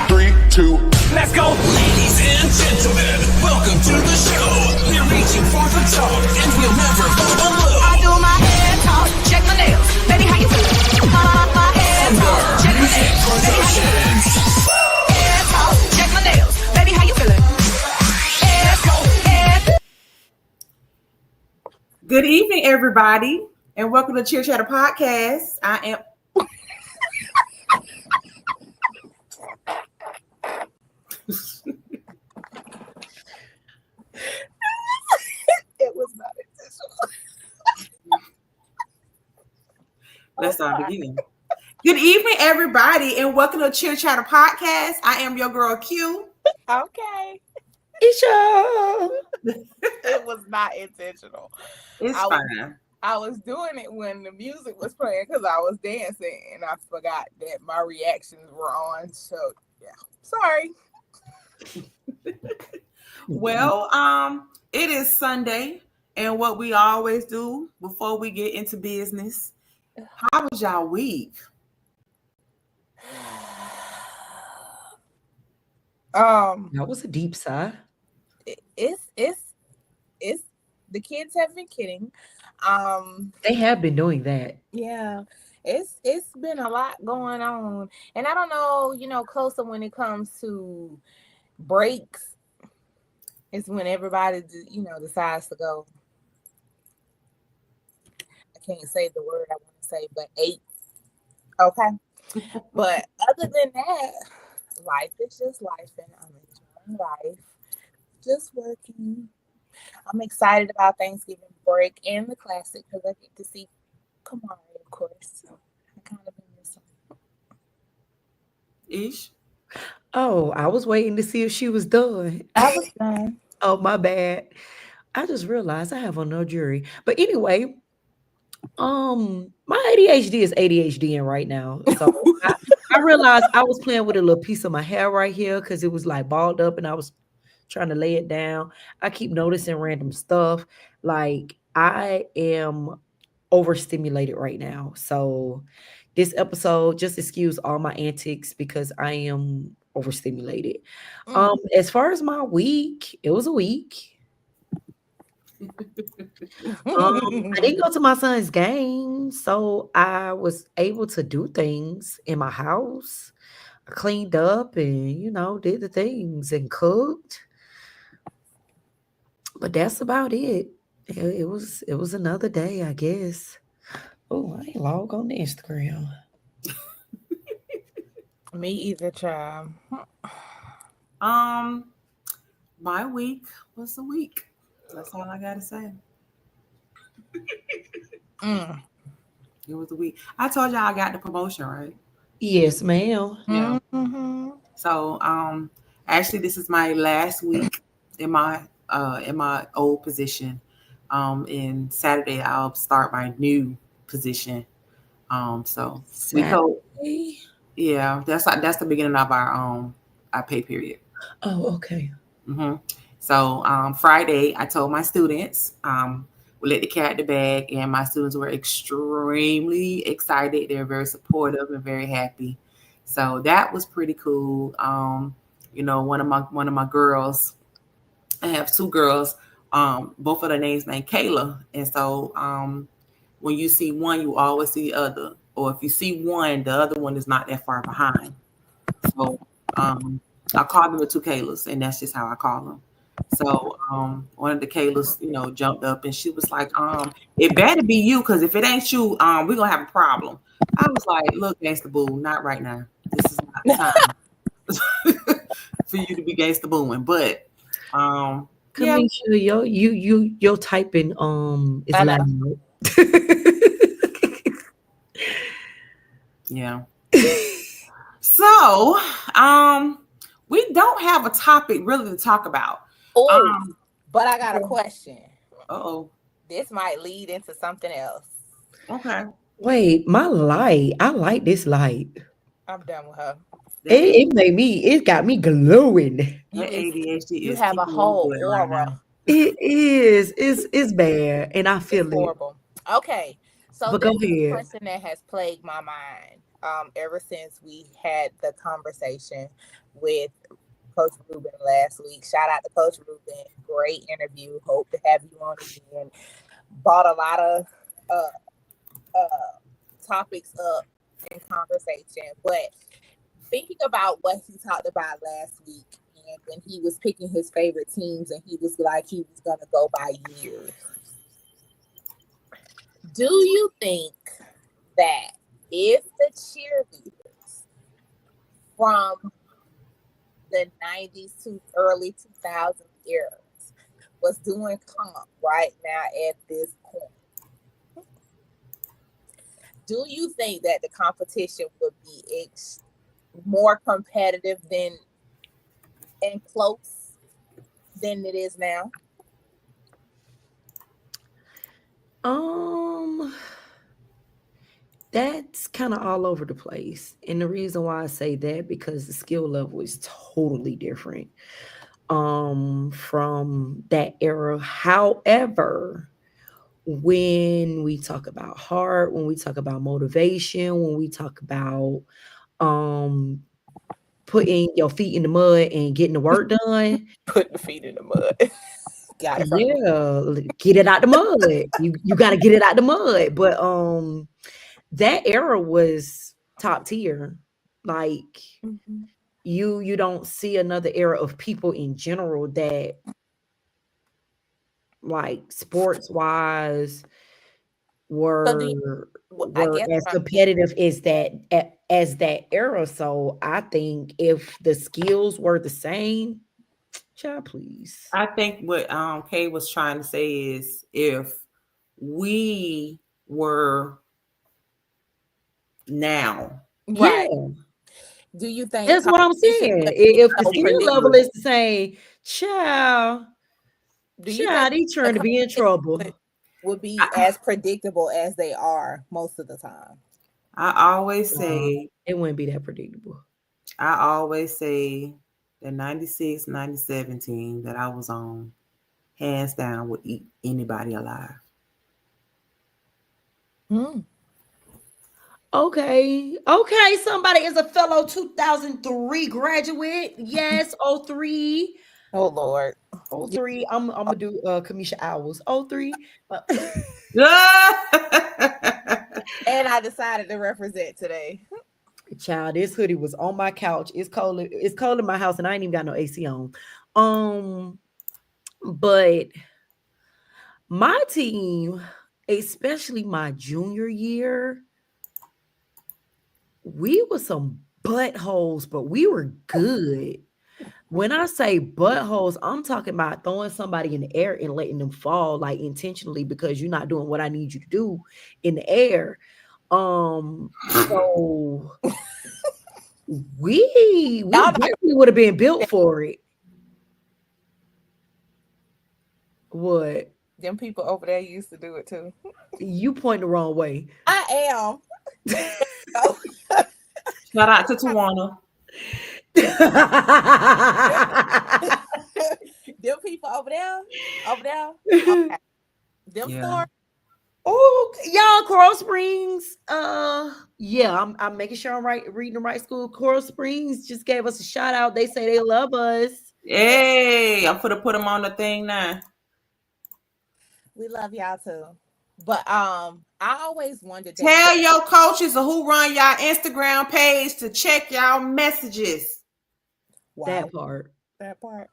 Three, two, let's go. Ladies and gentlemen, welcome to the show. We're reaching for the top, and we'll never fall below. I do my hair talk, check my nails. Baby, how you feeling? My hair talk, check my nails. Baby, how you feeling? Hair talk, check my nails. Baby, how you feeling? Hair talk, hair. Good evening, everybody, and welcome to Cheer Chatter Podcast. I am. It was not intentional. Let's start again. Good evening, everybody, and welcome to Cheer Chatter Podcast. I am your girl Q. Okay. Isha. It was not intentional. It's fine. I was doing it when the music was playing because I was dancing and I forgot that my reactions were on. So yeah. Sorry. Well, it is Sunday, and what we always do before we get into business. How was y'all week? That was a deep sigh. It's the kids have been kidding. They have been doing that. Yeah, it's been a lot going on, and I don't know, closer when it comes to breaks, it's when everybody, decides to go. I can't say the word I want to say, but 8. Okay, but other than that, life is just life, and I'm enjoying life, just working. I'm excited about Thanksgiving break and the classic because I get to see Kamari, of course. So I kind of miss him. Ish. Oh, I was waiting to see if she was done. I was done. Oh, my bad. I just realized I have on no jury. But anyway, my ADHD is ADHDing right now. So I realized I was playing with a little piece of my hair right here because it was like balled up and I was trying to lay it down. I keep noticing random stuff. Like I am overstimulated right now. So this episode, just excuse all my antics because I am overstimulated. As far as my week, it was a week. I didn't go to my son's game, so I was able to do things in my house. I cleaned up and did the things and cooked. But that's about it. It was another day, I guess. Oh, I ain't log on to Instagram. Me either, child. My week was a week. That's all I gotta say. It was a week. I told y'all I got the promotion, right? Yes, ma'am. Yeah. Mm-hmm. So, actually, this is my last week in my old position. And Saturday I'll start my new position. So we hope. Yeah, that's the beginning of our pay period. Oh, okay. Mm-hmm. So Friday, I told my students, we let the cat out the bag, and my students were extremely excited. They're very supportive and very happy. So that was pretty cool. One of my girls, I have 2 girls. Both of their names named Kayla, and so when you see one, you always see the other. Or if you see one, the other one is not that far behind. So I call them the 2 Kaylas, and that's just how I call them. So one of the Kaylas, jumped up and she was like, it better be you, because if it ain't you, we're gonna have a problem. I was like, look, Gangsta Boo, not right now. This is not the time for you to be Gangsta Booing. But Kamisha, your typing is loud. Yeah. So, we don't have a topic really to talk about. Oh, but I got a question. Uh-oh. This might lead into something else. Okay. Wait, my light. I like this light. I'm done with her. It got me glowing. That ADHD You is have a whole aura. It is. It's bad, and I feel It's horrible. Okay, So But go this is a ahead. question that has plagued my mind ever since we had the conversation with Coach Ruben last week. Shout out to Coach Ruben. Great interview. Hope to have you on again. Brought a lot of topics up in conversation. But thinking about what he talked about last week and when he was picking his favorite teams and he was like he was going to go by years. Do you think that if the cheerleaders from the 90s to early 2000s eras was doing comp right now at this point, do you think that the competition would be more competitive than and close than it is now? That's kind of all over the place. And the reason why I say that because the skill level is totally different from that era. However, when we talk about heart, when we talk about motivation, when we talk about um putting your feet in the mud and getting the work done, Put the feet in the mud. Got it. yeah, get it out the mud. You got to get it out the mud. But that era was top tier. Like Mm-hmm. you don't see another era of people in general that like sports wise So do you, I were guess as what I'm competitive as that era. So I think if the skills were the same, child, please. I think what Kay was trying to say is if we were now, Yeah, right. Do you think that's what I'm competition saying. would be If the so skill level predictable? is the same, child, Do you think he trying the to be in competition trouble. would be I, as predictable as they are most of the time? I always No, say, it wouldn't be that predictable. the 96, 97 team that I was on, hands down, would eat anybody alive. Hmm. Okay. Somebody is a fellow 2003 graduate. Yes, 03. Oh Lord. 03. I'm gonna do Kamisha Owls. 03. And I decided to represent today. Child, this hoodie was on my couch. It's cold. It's cold in my house, and I ain't even got no AC on. But my team, especially my junior year, we were some buttholes, but we were good. When I say buttholes, I'm talking about throwing somebody in the air and letting them fall like intentionally because you're not doing what I need you to do in the air. So we Y'all not definitely would have been built for it. What? them people over there used to do it too. You point the wrong way. I am. Shout out to Tawana. Them people over there. Okay. Them Yeah. stores. Oh, y'all, Coral Springs. Yeah, I'm making sure I'm reading the right school. Coral Springs just gave us a shout out. They say they love us. Hey, I'm gonna put them on the thing now. We love y'all too. But I always wondered that. Tell your coaches or who run y'all Instagram page to check y'all messages. Wow, That part. that part.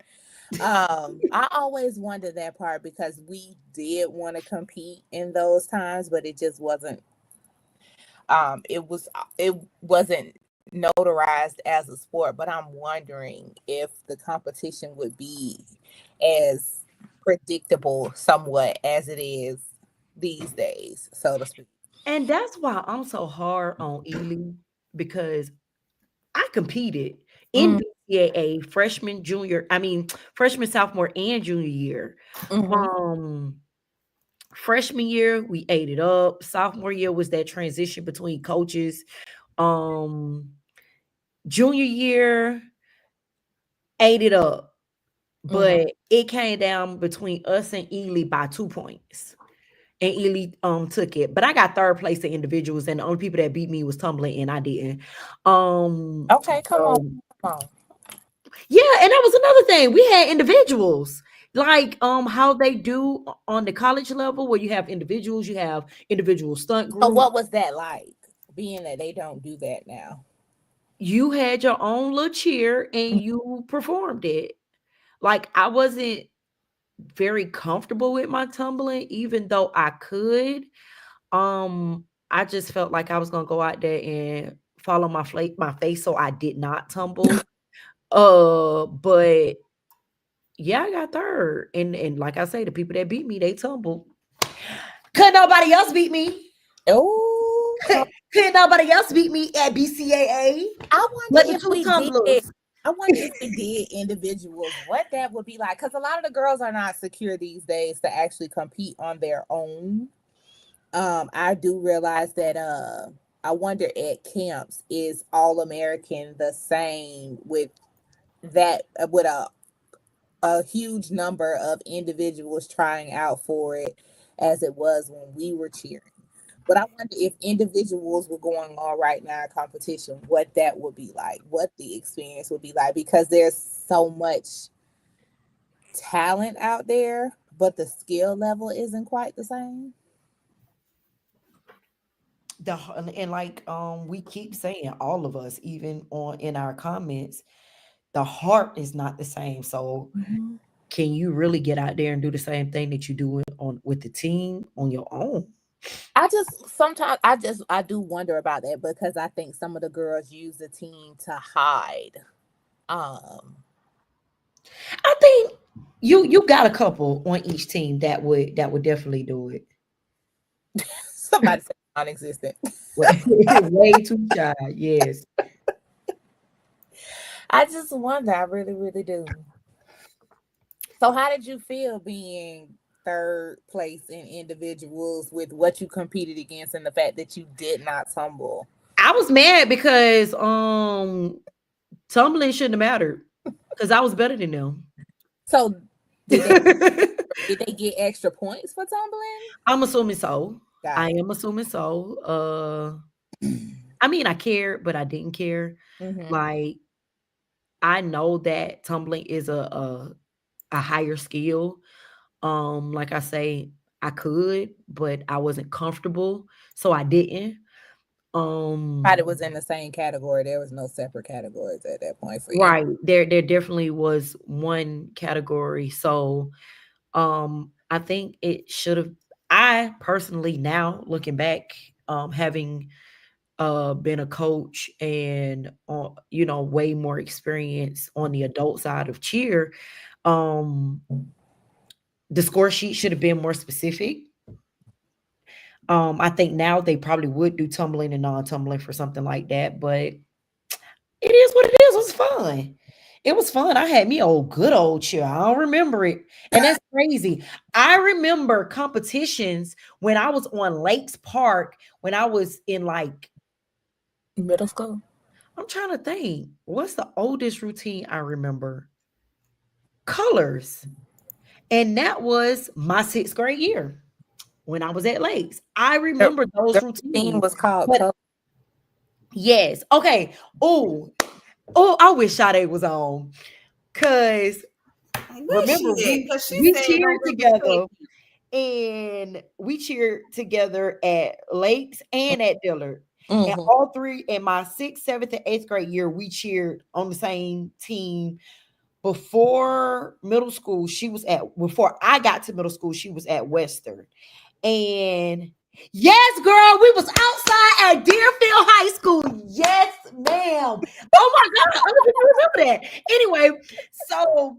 I always wondered that part because we did want to compete in those times, but it just wasn't. It wasn't notarized as a sport. But I'm wondering if the competition would be as predictable, somewhat, as it is these days, so to speak. And that's why I'm so hard on Ely because I competed in BCAA freshman, sophomore, and junior year. Mhm. Freshman year, we ate it up. Sophomore year was that transition between coaches. Junior year, ate it up. But it came down between us and Ely by 2 points. and Ely took it. But I got third place in individuals, and the only people that beat me was tumbling, and I didn't. Okay, come So, on, come on. yeah, and that was another thing. We had individuals. Like how they do on the college level, where you have individuals, you have individual stunt So group. what was that like? Being that they don't do that now. You had your own little cheer and you performed it. Like I wasn't very comfortable with my tumbling, even though I could. I just felt like I was gonna go out there and fall on my face, so I did not tumble. But yeah, I got third, and like I say, the people that beat me, they tumbled. Could nobody else beat me? Oh, Could nobody else beat me at BCAA? I wonder But the if two we did. tumblers. I wonder if we did individuals, what that would be like. Because a lot of the girls are not secure these days to actually compete on their own. I do realize that I wonder at camps, is All American the same with that with a huge number of individuals trying out for it as it was when we were cheering. But I wonder if individuals were going on right now in competition, what that would be like, what the experience would be like, because there's so much talent out there, but the skill level isn't quite the same. And like we keep saying, all of us, even on in our comments, the heart is not the same. So Mhm. can you really get out there and do the same thing that you do on with the team on your own? I just sometimes I do wonder about that, because I think some of the girls use the team to hide. Um I think you got a couple on each team that would definitely do it. Somebody said non-existent. Way too shy. Yes. I just wonder, I really, really do. So how did you feel being third place in individuals with what you competed against and the fact that you did not tumble? I was mad because tumbling shouldn't have mattered because I was better than them. So did they did they get extra points for tumbling? I'm assuming so. Got I it. am assuming so. I mean, I cared, but I didn't care. Mm-hmm. Like, I know that tumbling is a higher skill. Like I say, I could, but I wasn't comfortable, so I didn't. But it Um, was in the same category. There was no separate categories at that point for you. right. There definitely was one category. So I think it should have. I personally, now looking back, having been a coach and way more experience on the adult side of cheer, um the score sheet should have been more specific. I think now they probably would do tumbling and non-tumbling for something like that, but it is what it is. It was fun. It was fun. I had me old good old cheer. I don't remember it. And that's crazy. I remember competitions when I was on Lakes Park when I was in like, Middle school. I'm trying to think. What's the oldest routine I remember? Colors. And that was my 6th grade year when I was at Lakes. I remember those The routine routines. was called But yes. Okay. I wish Sade was on. Cause remember we cheered together and we cheered together at Lakes and at Dillard. And Mhm. all three in my 6th, 7th, and 8th grade year, we cheered on the same team. Before middle school, before I got to middle school, she was at Western. And yes, girl, we was outside at Deerfield High School. Yes, ma'am. Oh my God, I don't remember that. Anyway, so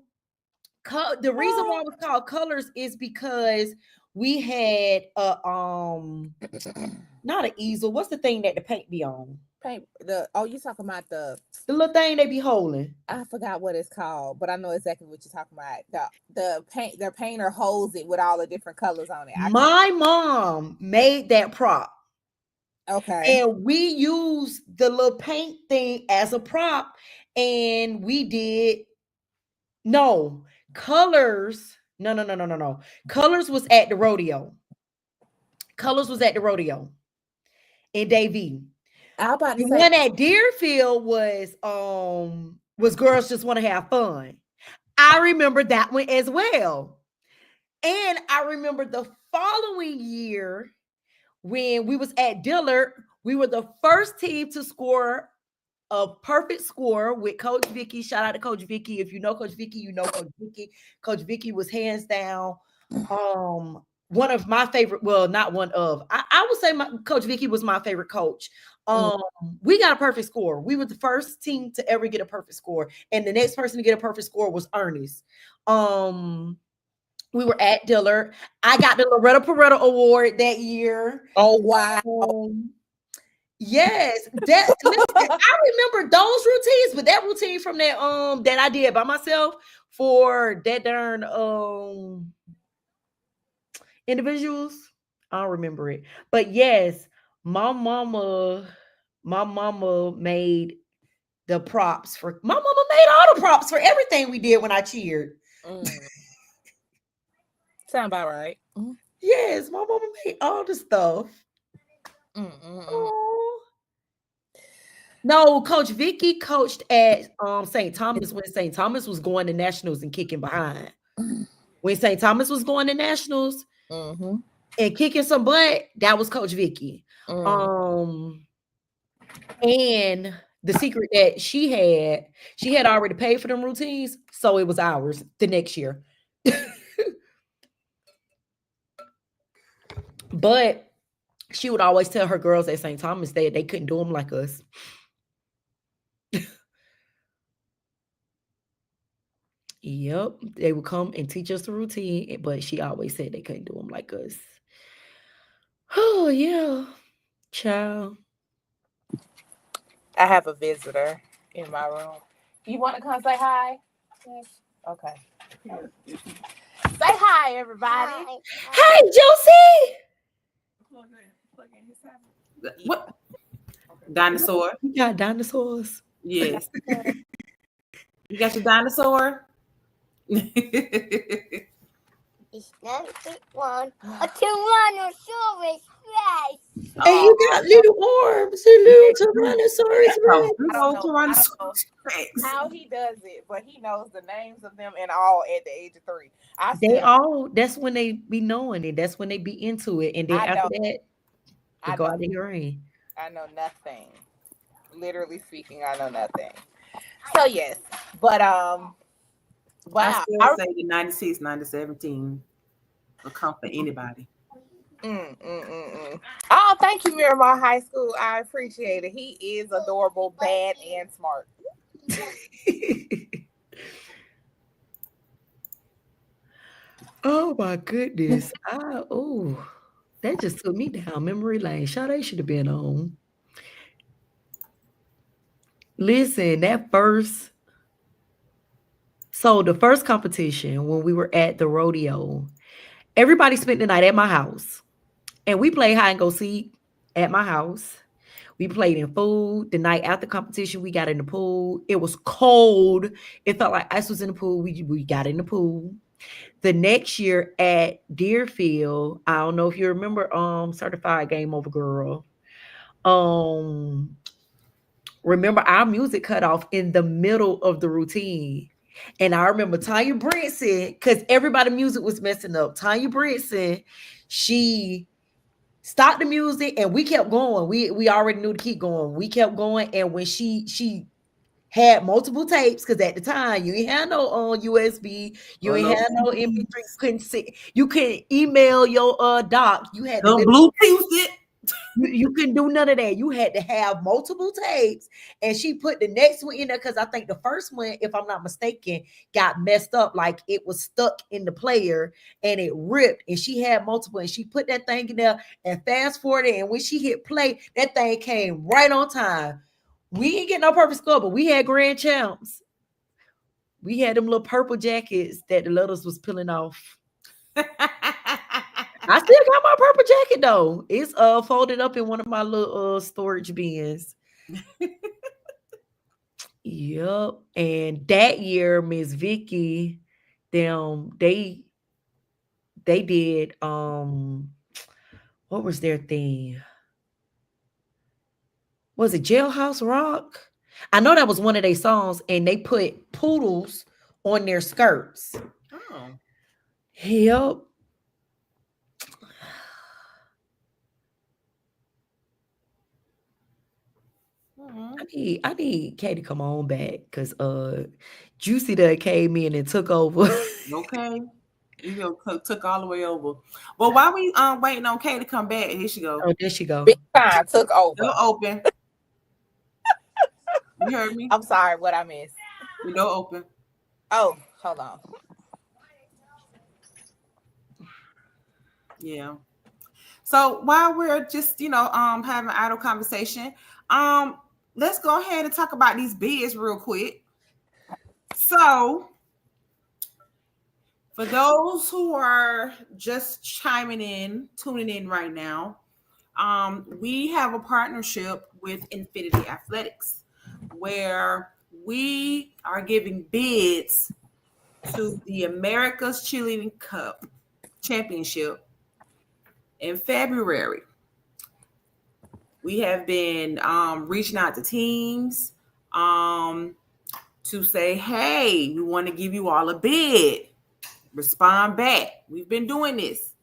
the reason why it was called Colors is because we had not an easel. What's the thing that the paint be on? You talking about The little thing they be holding. I forgot what it's called, but I know exactly what you're talking about. The painter holds it with all the different colors on it. My mom made that prop. Okay. And we used the little paint thing as a prop. And we did colors. No. Colors was at the rodeo. Colors was at the rodeo in Davie. I about The to say, one at Deerfield was Girls Just Want to Have Fun. I remember that one as well. And I remember the following year when we was at Dillard, we were the first team to score a perfect score with Coach Vicky. Shout out to Coach Vicky. If you know Coach Vicky, you know Coach Vicky. Coach Vicky was hands down one of my favorite. Well, not one of. I would say Coach Vicky was my favorite coach. We got a perfect score. We were the first team to ever get a perfect score, and the next person to get a perfect score was Ernest. We were at Dillard. I got the Loretta Peretta Award that year. oh wow. Yes, listen, I remember those routines, but that routine from that I did by myself for that darn individuals, I don't remember it. But yes, my mama made the props for my mama made all the props for everything we did when I cheered. Sound about right. Yes, my mama made all the stuff. Oh. No, Coach Vicky coached at St. Thomas when St. Thomas was going to nationals and kicking behind. When St. Thomas was going to nationals and kicking some butt, that was Coach Vicky. And the secret that she had already paid for them routines, so it was ours the next year. But she would always tell her girls at St. Thomas that they couldn't do them like us. Yep, they would come and teach us the routine, but she always said they couldn't do them like us. Oh, yeah, child. I have a visitor in my room. You want to come say hi? Yes. Okay. Say hi, everybody. Hi, Josie. What? Dinosaur. You got dinosaurs? Yes. You got your dinosaur? It's not one. A Tyrannosaurus Rex. And you got little arms, a little Tyrannosaurus Rex. Tyrannosaurus Rex. How he does it, but he knows the names of them and all at the age of 3. That's when they be knowing it. That's when they be into it. And then after that, they go out in the rain. I know nothing. Literally speaking, I know nothing. So yes, but wow. I still say the 96, 17 will come for anybody. Oh, thank you, Miramar High School. I appreciate it. He is adorable, bad, and smart. Oh my goodness. That just took me down memory lane. Sade should have been on. Listen, the first competition when we were at the rodeo, everybody spent the night at my house. And we played hide and go seek at my house. We played in food. The night after competition, we got in the pool. It was cold. It felt like ice was in the pool. We got in the pool. The next year at Deerfield, I don't know if you remember Certified Game Over Girl. Remember our music cut off in the middle of the routine. And I remember Tanya Brinson, because everybody's music was messing up. Tanya Brinson, she stopped the music and we kept going. We already knew to keep going. We kept going. And when she had multiple tapes, because at the time you ain't had no USB, you ain't had no MP3, you couldn't email your doc. You had no Bluetooth it. You couldn't do none of that. You had to have multiple tapes, and she put the next one in there because I think the first one, if I'm not mistaken, got messed up. Like it was stuck in the player and it ripped. And she had multiple, and she put that thing in there and fast forwarded. And when she hit play, that thing came right on time. We ain't getting no perfect score, but we had grand champs. We had them little purple jackets that the letters was peeling off. I still got my purple jacket though. It's folded up in one of my little storage bins. Yep. And that year, Miss Vicky, they did What was their theme? Was it Jailhouse Rock? I know that was one of their songs, and they put poodles on their skirts. Oh. Yep. I need Katie to come on back because Juicy that came in and took over. Okay. You took all the way over. Well, while we waiting on Kay to come back, here she go. Oh, there she go. Big time took over. Door open. You heard me? I'm sorry, what I missed. The door open. Oh, hold on. Yeah. So while we're just having idle conversation, let's go ahead and talk about these bids real quick. So for those who are just tuning in right now, we have a partnership with Infinity Athletics where we are giving bids to the America's Cheerleading Cup Championship in February. We have been reaching out to teams to say, hey, we want to give you all a bid. Respond back. We've been doing this.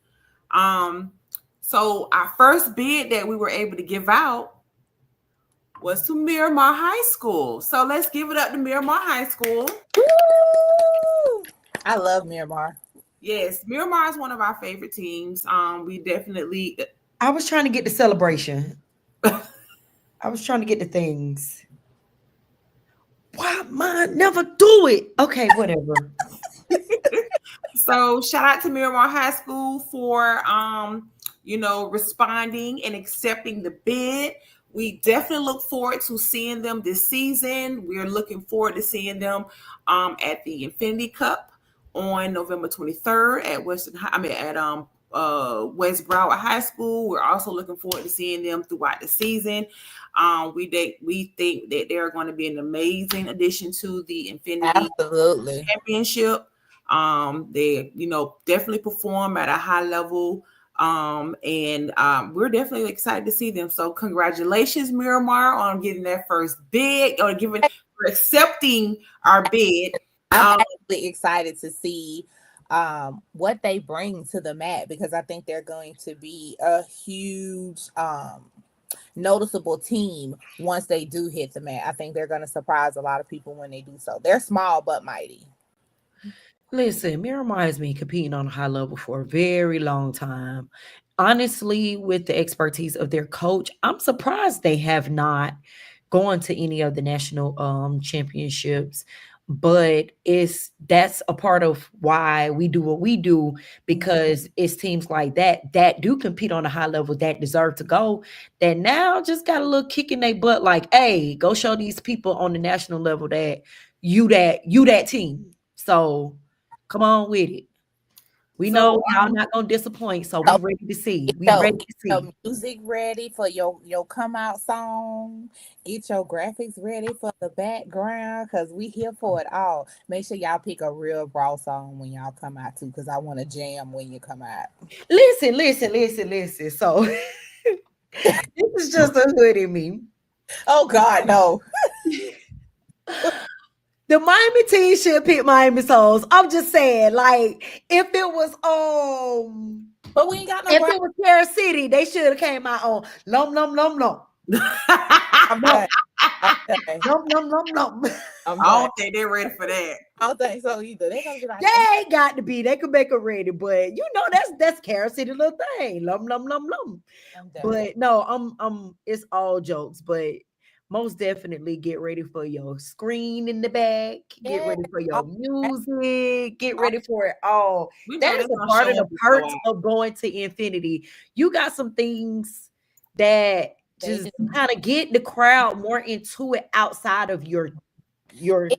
So our first bid that we were able to give out was to Miramar High School. So let's give it up to Miramar High School. Woo! I love Miramar. Yes, Miramar is one of our favorite teams. We definitely. I was trying to get the celebration. I was trying to get the things. Why mine never do it? Okay, whatever. So shout out to Miramar High School for responding and accepting the bid. We definitely look forward to seeing them this season. We're looking forward to seeing them at the Infinity Cup on November 23rd at West Broward High School. We're also looking forward to seeing them throughout the season. We think that they're going to be an amazing addition to the Infinity Championship. They definitely perform at a high level. And we're definitely excited to see them. So congratulations, Miramar, on getting that first bid or for accepting our bid. I'm actually excited to see what they bring to the mat because I think they're going to be a huge noticeable team once they do hit the mat. I think they're going to surprise a lot of people when they do so. They're small but mighty. Listen, Miramar has been competing on a high level for a very long time. Honestly, with the expertise of their coach, I'm surprised they have not gone to any of the national championships. But that's a part of why we do what we do, because it's teams like that do compete on a high level that deserve to go, that now just got a little kick in their butt, like, hey, go show these people on the national level that you that team. So come on with it. We know y'all not gonna disappoint, so we're ready to see. Ready to see. Your music ready for your come out song. Get your graphics ready for the background, because we here for it all. Make sure y'all pick a real raw song when y'all come out too, because I want to jam when you come out. Listen. So this is just a hood in me. Oh God, no. The Miami team should pick Miami Souls. I'm just saying, like, if it was but we ain't got no. If it was Carol City, they should have came out on lum. I'm not. Lum. I don't think they're ready for that. I don't think so either. They're gonna be like, they ain't got to be. They could make it ready, but that's Carol City little thing. Lum. But no, it's all jokes, but most definitely get ready for your screen in the back. Get ready for your music. Get ready for it all. That is a part of the perks of going to Infinity. You got some things that just kind of get the crowd more into it outside of your I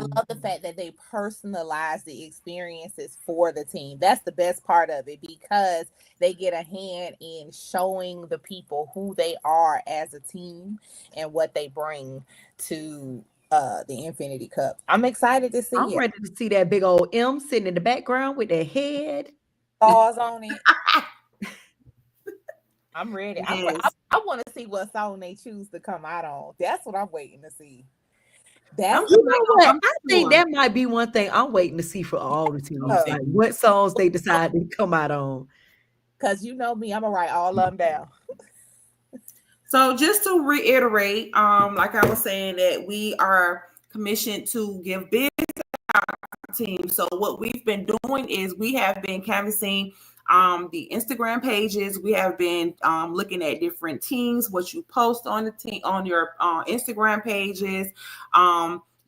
love the fact that they personalize the experiences for the team. That's the best part of it, because they get a hand in showing the people who they are as a team and what they bring to the Infinity Cup. I'm excited to see I'm ready to see that big old M sitting in the background with their head. Stars on it. I'm ready. Yes. I want to see what song they choose to come out on. That's what I'm waiting to see. That's You know what? I'm I think sure. that might be one thing I'm waiting to see for all the teams. Oh. Like what songs they decide to come out on. because you know me, I'm gonna write all of them down. So just to reiterate, like I was saying, that we are commissioned to give bids to our team. So what we've been doing is we have been canvassing the Instagram pages. We have been looking at different teams, what you post on the team on your Instagram pages.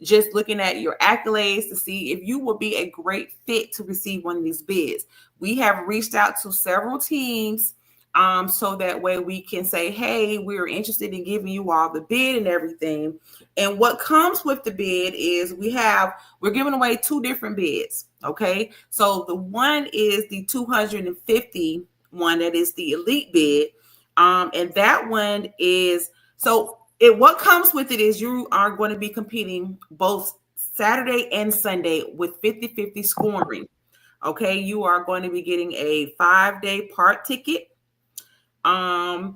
Just looking at your accolades to see if you would be a great fit to receive one of these bids. We have reached out to several teams. So that way we can say, hey, we're interested in giving you all the bid and everything. And what comes with the bid is we're giving away 2 different bids. Okay. So the one is the 250 one that is the elite bid. And that one is, what comes with it is you are going to be competing both Saturday and Sunday with 50-50 scoring. Okay. You are going to be getting a 5-day park ticket. Okay,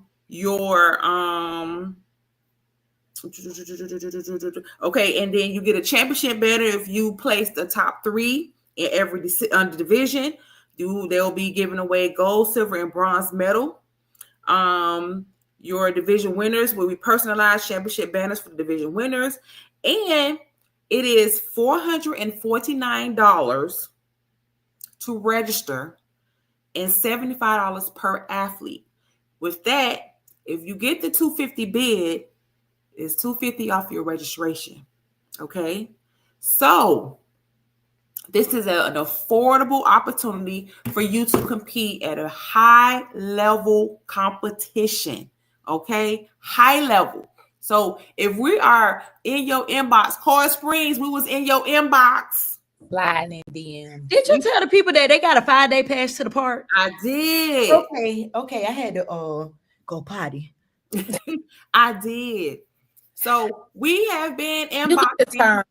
and then you get a championship banner if you place the top 3 in every division. They'll be giving away gold, silver, and bronze medal. Your division winners will be personalized championship banners for the division winners, and it is $449 to register and $75 per athlete. With that, if you get the 250 bid, it's $250 off your registration. Okay. So this is an affordable opportunity for you to compete at a high level competition. Okay. High level. So if we are in your inbox, Coral Springs, we was in your inbox. Sliding in DM. Did you tell the people that they got a 5-day pass to the park? I did. Okay. I had to go potty. I did. So we have been You get to inboxing. turn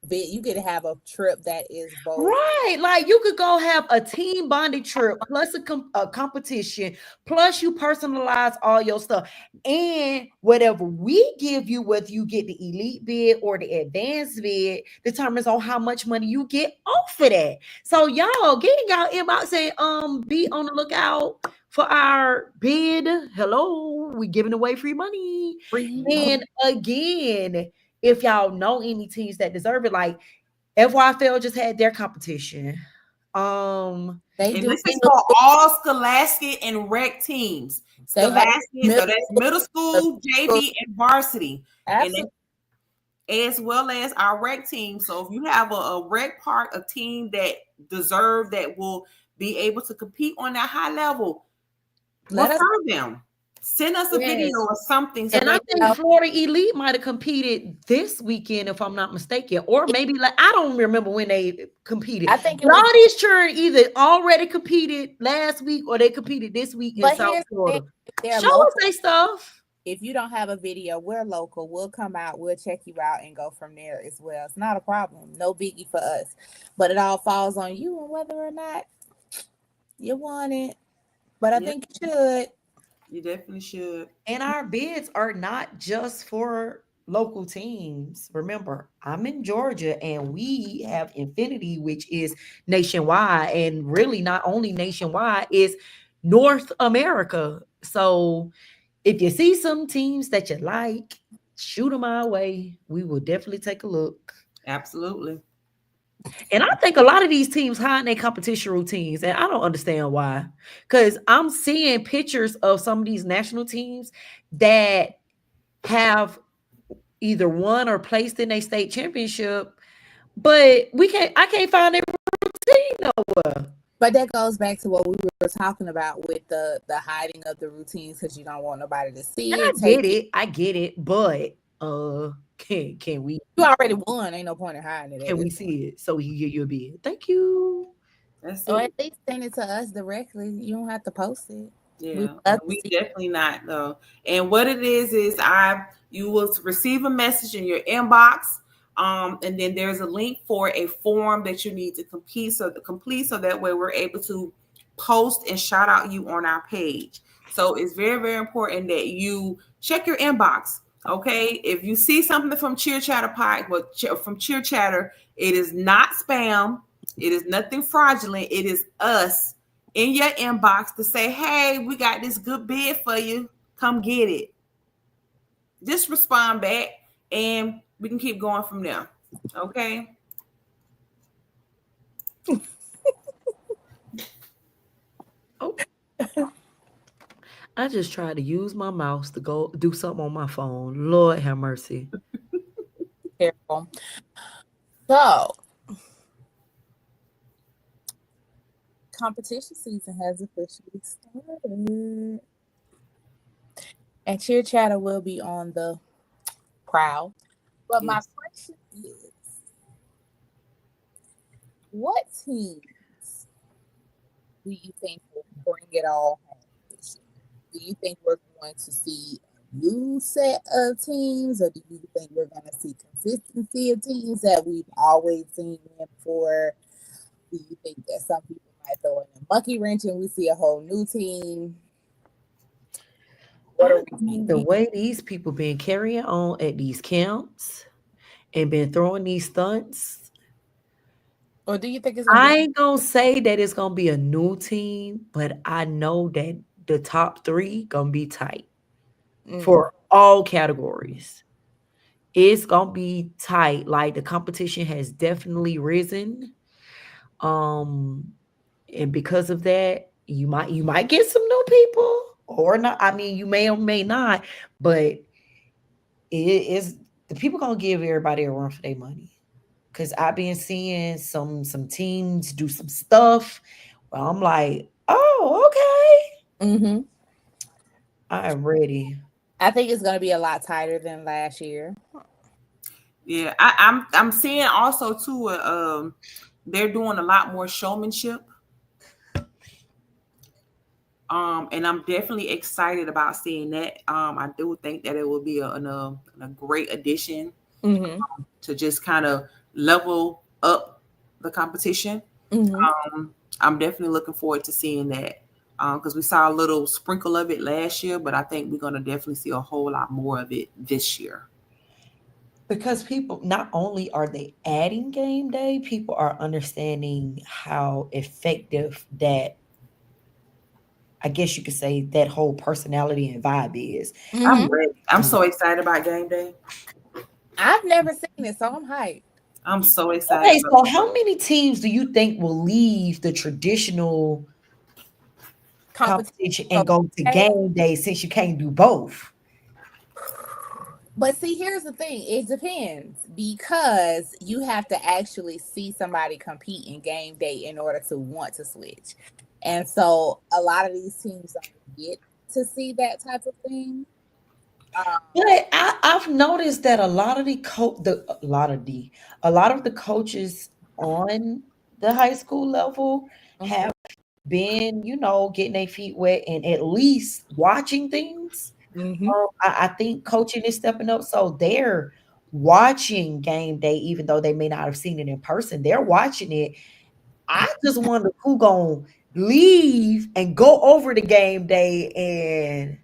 bid. You get to have a trip that is both. Right, like you could go have a team bonded trip plus a competition, plus you personalize all your stuff, and whatever we give you, whether you get the elite bid or the advanced bid, determines on how much money you get off of that. So y'all get in y'all inbox and be on the lookout for our bid. Hello, we giving away free money. And again, if y'all know any teams that deserve it, like FYFL just had their competition. They And do. this is for all Scholastic and rec teams. They have Scholastic, so that's middle school, JV, and varsity. Absolutely. And as well as our rec team. So if you have a rec part, a team that will be able to compete on that high level, refer them. Send us a video or something. So and I think Florida Elite might have competed this weekend, if I'm not mistaken, or maybe like I don't remember when they competed. I think all these children either already competed last week or they competed this week in South Florida. Show us their stuff. If you don't have a video, we're local. We'll come out. We'll check you out and go from there as well. It's not a problem. No biggie for us. But it all falls on you and whether or not you want it. But I think you should. You definitely should. And our bids are not just for local teams. Remember, I'm in Georgia and we have Infinity, which is nationwide, and really not only nationwide, is North America. So if you see some teams that you like, shoot them our way. We will definitely take a look. Absolutely. And I think a lot of these teams hide their competition routines, and I don't understand why. Because I'm seeing pictures of some of these national teams that have either won or placed in a state championship, but I can't find their routine nowhere. But that goes back to what we were talking about with the hiding of the routines because you don't want nobody to see it. I get it, but can we? You already won. Ain't no point in hiding it. Can we see it so we can give you a bid? Thank you. So at least send it to us directly. You don't have to post it. Yeah, we definitely not though. And what it is you will receive a message in your inbox. And then there's a link for a form that you need to complete so that way we're able to post and shout out you on our page. So it's very, very important that you check your inbox. Okay, if you see something from Cheer Chatter Pod, from Cheer Chatter, it is not spam. It is nothing fraudulent. It is us in your inbox to say, "Hey, we got this good bid for you. Come get it." Just respond back, and we can keep going from there. Okay. Oh. I just tried to use my mouse to go do something on my phone. Lord have mercy. Careful. So, competition season has officially started. And Cheer Chatter will be on the prowl. But my Yes. question is, what teams do you think will bring it all home this year? Do you think we're going to see a new set of teams, or do you think we're going to see consistency of teams that we've always seen before? Do you think that some people might throw in a monkey wrench and we see a whole new team? What are we thinking? The way these people been carrying on at these camps and been throwing these stunts, Or do you think it's I going to ain't gonna say that it's gonna be a new team, but I know that the top three gonna be tight be? for all categories. It's gonna be tight. Like the competition has definitely risen. And because of that, you might get some new people or not. I mean, you may or may not, but it is the people gonna give everybody a run for their money. Cause I've been seeing some teams do some stuff where I'm like, oh, okay. Mm-hmm. I am ready. I think it's going to be a lot tighter than last year. Yeah, I'm seeing also too. They're doing a lot more showmanship. And I'm definitely excited about seeing that. I do think that it will be a great addition Mm-hmm. to just kind of level up the competition. Mm-hmm. I'm definitely looking forward to seeing that because we saw a little sprinkle of it last year, but I think we're going to definitely see a whole lot more of it this year. Because people not only are they adding game day, people are understanding how effective that, I guess you could say, that whole personality and vibe is. I'm ready. I'm so excited about game day. I've never seen it, so I'm hyped. I'm so excited. Okay, so how many teams do you think will leave the traditional competition and go to game day since you can't do both? But see, here's the thing. It depends because you have to actually see somebody compete in game day in order to want to switch. And so a lot of these teams don't get to see that type of thing. But I've noticed that a lot of the coaches on the high school level have been, getting their feet wet and at least watching things. Mm-hmm. I think coaching is stepping up, so they're watching game day, even though they may not have seen it in person. They're watching it. I just wonder who gonna leave and go over to game day, and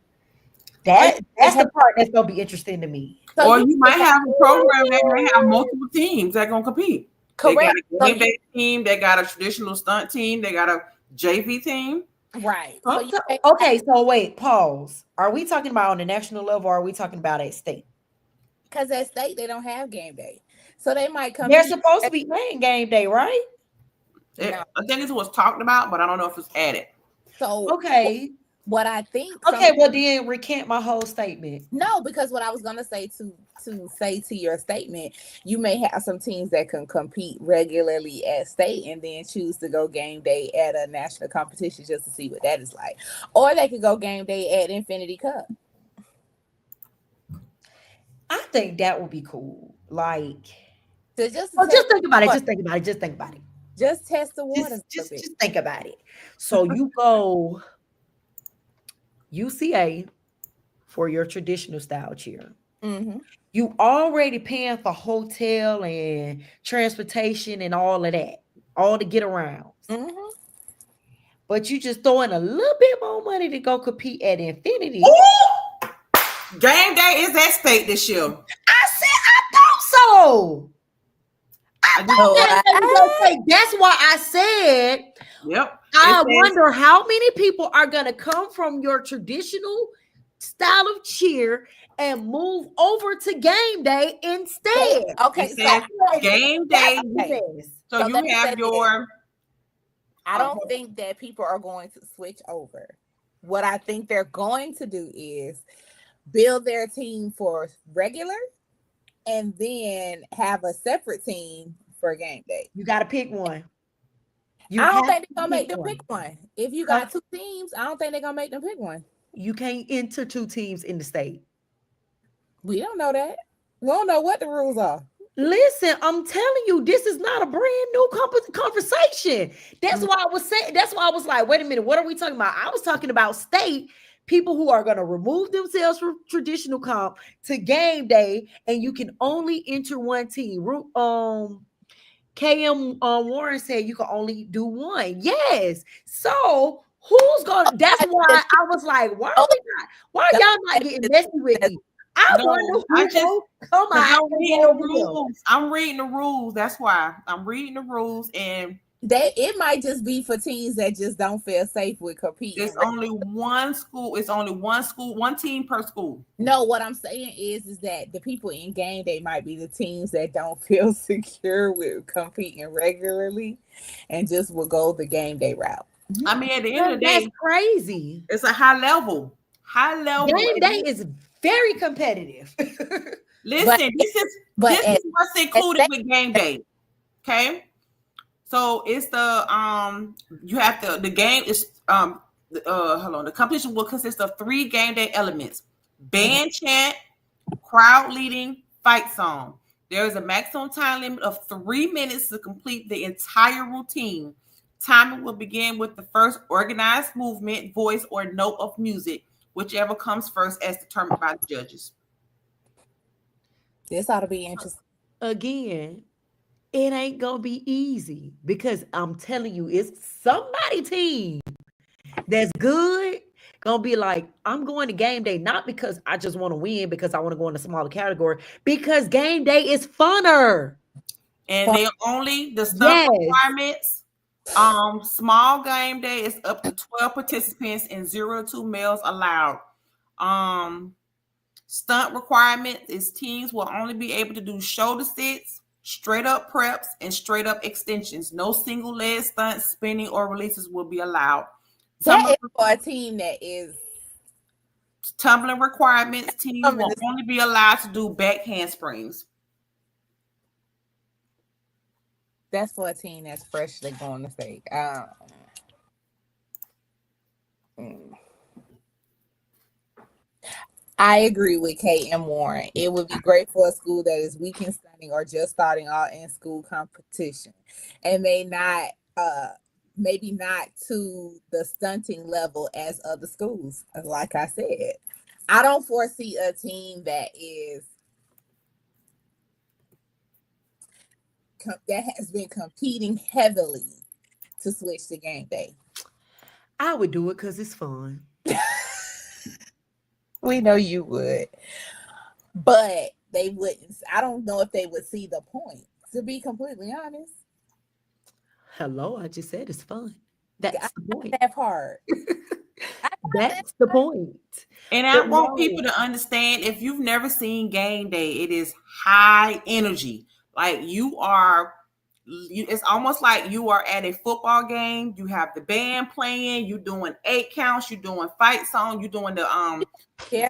that's the part that's gonna be interesting to me. So or you might have a program that may have multiple teams that gonna compete. Correct. They got a game day team, they got a traditional stunt team, they got a JV team. Right. Okay, so wait, pause. Are we talking about on the national level or are we talking about at state? Because at state they don't have game day. So they might come. They're supposed to be playing game day, right? I think it was talked about, but I don't know if it's added. So okay. What I think. Okay, well then recant my whole statement. No, because what I was gonna say to say to your statement, you may have some teams that can compete regularly at state and then choose to go game day at a national competition just to see what that is like. Or they could go game day at Infinity Cup. I think that would be cool. Like, just think about it. Just think about it. Just think about it. Just test the water. Just think about it. So you go UCA for your traditional style cheer. Mm-hmm. You already paying for hotel and transportation and all of that, all to get around. Mm-hmm. but you just throw in a little bit more money to go compete at Infinity. Ooh! Game day is at stake this year. I said I thought so. I do. That's why I said Yep. I It says- wonder how many people are gonna come from your traditional style of cheer and move over to game day instead. Okay, It says game day. okay. So So you let me say have your. I don't think that people are going to switch over. What I think they're going to do is build their team for regular and then have a separate team for game day. You gotta pick one. I don't have think to they're gonna make pick them one. pick one. If you got two teams, I don't think they're gonna make them pick one. You can't enter two teams in the state. We don't know that. We don't know what the rules are. Listen, I'm telling you, this is not a brand new conversation. That's why I was saying. That's why I was like, wait a minute, what are we talking about? I was talking about state people who are going to remove themselves from traditional comp to game day, and you can only enter one team. KM Warren said you can only do one. Yes. So who's gonna? That's why I was like, why are we not? Why are y'all not getting messy with me? I wonder who gonna come out. I'm reading the rules. That's why I'm reading the rules, and it might just be for teams that just don't feel safe with competing. It's only one school. It's only one school, one team per school. No, what I'm saying is that the people in game day might be the teams that don't feel secure with competing regularly, and just will go the game day route. I mean, at the end of the day, that's crazy. It's a high level. High level. Game day is very competitive. Listen, this is what's included with game day. Okay. So it's the you have to the game is hold on. The competition will consist of 3 game day elements: band chant, crowd leading, fight song. There is a maximum time limit of 3 minutes to complete the entire routine. Timing will begin with the first organized movement, voice, or note of music, whichever comes first as determined by the judges. This ought to be interesting. Again, it ain't gonna be easy because I'm telling you, it's somebody team that's good gonna be like, I'm going to game day not because I just want to win, because I want to go in a smaller category, because game day is funner. And they only the stuff requirements. Small game day is up to 12 participants and 0 to 2 males allowed. Stunt requirements is teams will only be able to do shoulder sits, straight up preps, and straight up extensions. No single leg stunts, spinning, or releases will be allowed. That is for a team that is tumbling requirements. Teams will only be allowed to do back handsprings. That's for a team that's freshly going to state. I agree with KM Warren. It would be great for a school that is weak in stunting or just starting out in school competition, and maybe not to the stunting level as other schools. Like I said, I don't foresee a team that has been competing heavily to switch to game day. I would do it because it's fun. We know you would, but they wouldn't. I don't know if they would see the point, to be completely honest. Hello, I just said it's fun. That's the point. That part. That's the point. And I want people to understand, if you've never seen game day, it is high energy. Like it's almost like you are at a football game. You have the band playing, you're doing 8 counts, you're doing fight song, you're doing the on the side.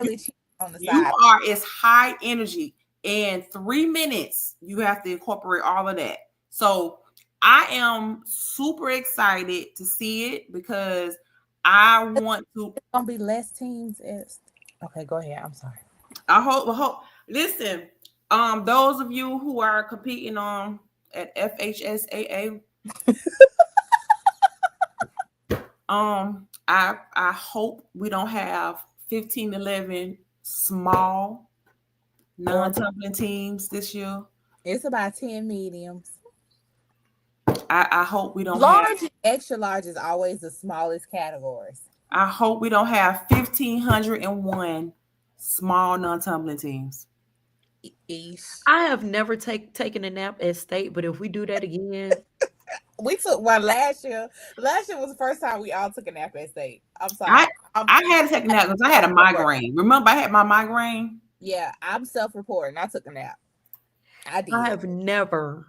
It's high energy. In 3 minutes, you have to incorporate all of that. So I am super excited to see it because I want to. It's gonna be less teams. Okay, go ahead. I'm sorry. I hope. Listen, those of you who are competing at FHSAA, I hope we don't have 15-11 small non-tumbling teams this year. It's about 10 mediums. I hope we don't Large have. and extra large is always the smallest categories. I hope we don't have 1,501 small non-tumbling teams. East. I have never taken a nap at state, but if we do that again, We took one last year. Last year was the first time we all took a nap at state. I'm sorry. I had to take a nap because I had a migraine. Remember, I had my migraine. Yeah, I'm self-reporting. I took a nap. I did. I have never.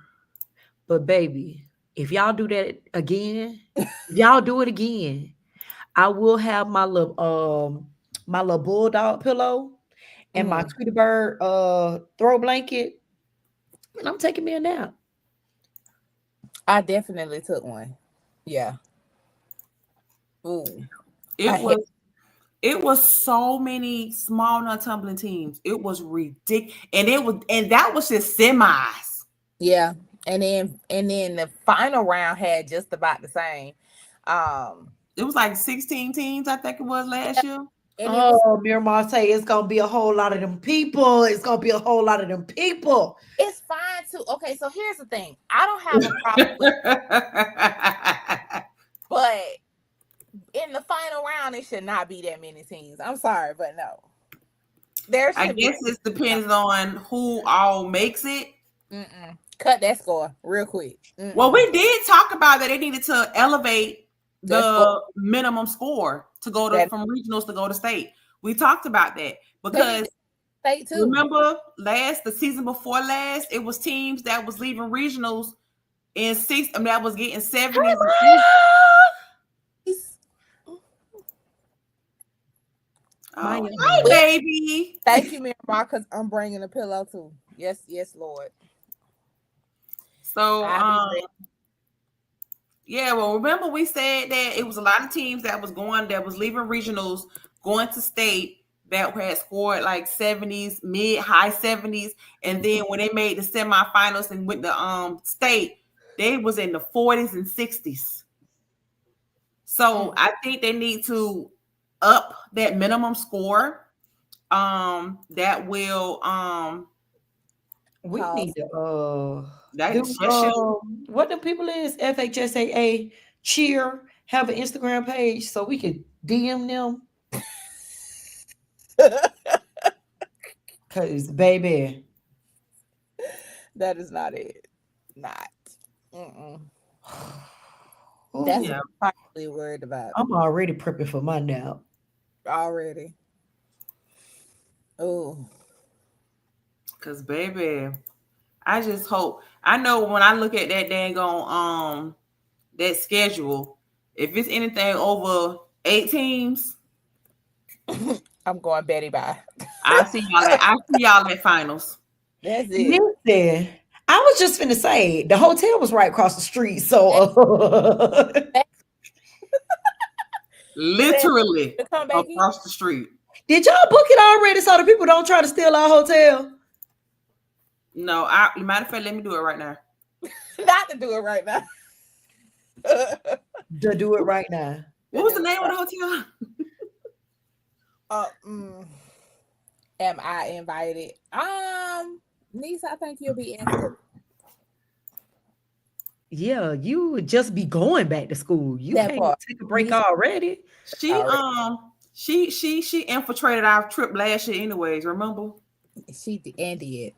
But baby, if y'all do that again, if y'all do it again, I will have my little bulldog pillow and my Tweety Bird throw blanket, and I'm taking me a nap. I definitely took one. Yeah. Ooh. It was so many small non-tumbling teams. It was ridiculous, and that was just semis. Yeah. And then the final round had just about the same. It was like 16 teams, I think it was last year. Miramar say it's gonna be a whole lot of them people. It's gonna be a whole lot of them people. It's fine too. Okay, so here's the thing. I don't have a problem with it, but in the final round, it should not be that many teams. I'm sorry, but no. I guess it depends on who all makes it. Cut that score real quick. Well, we did talk about that. They needed to elevate the minimum score to go to from regionals to go to state. We talked about that because state too. Remember the season before last, it was teams that was leaving regionals in that was getting 70s. Hi, baby. Thank you, Miramar, because I'm bringing a pillow too. Yes, Lord. So, yeah, well, remember we said that it was a lot of teams that was leaving regionals, going to state that had scored like 70s, high 70s, and then when they made the semifinals and went to state, they was in the 40s and 60s. So I think they need to up that minimum score. That will we need to what the people is FHSAA cheer have an Instagram page so we can DM them. Cause baby, that is not it. Not. Ooh, That's what I'm probably worried about. I'm already prepping for my nap. Already. Oh. Cause baby, I just hope. I know when I look at that dang on that schedule, if it's anything over 8 teams, I'm going Betty bye. I see y'all at finals. That's it. Listen, I was just finna say the hotel was right across the street, so literally across the street. Did y'all book it already so the people don't try to steal our hotel? No, matter of fact, let me do it right now. Not to do it right now. To do it right now. What was the name of the hotel? Am I invited? Niece, I think you'll be in. Yeah, you would just be going back to school. You That can't part. take a break already. She infiltrated our trip last year anyways, remember? She did.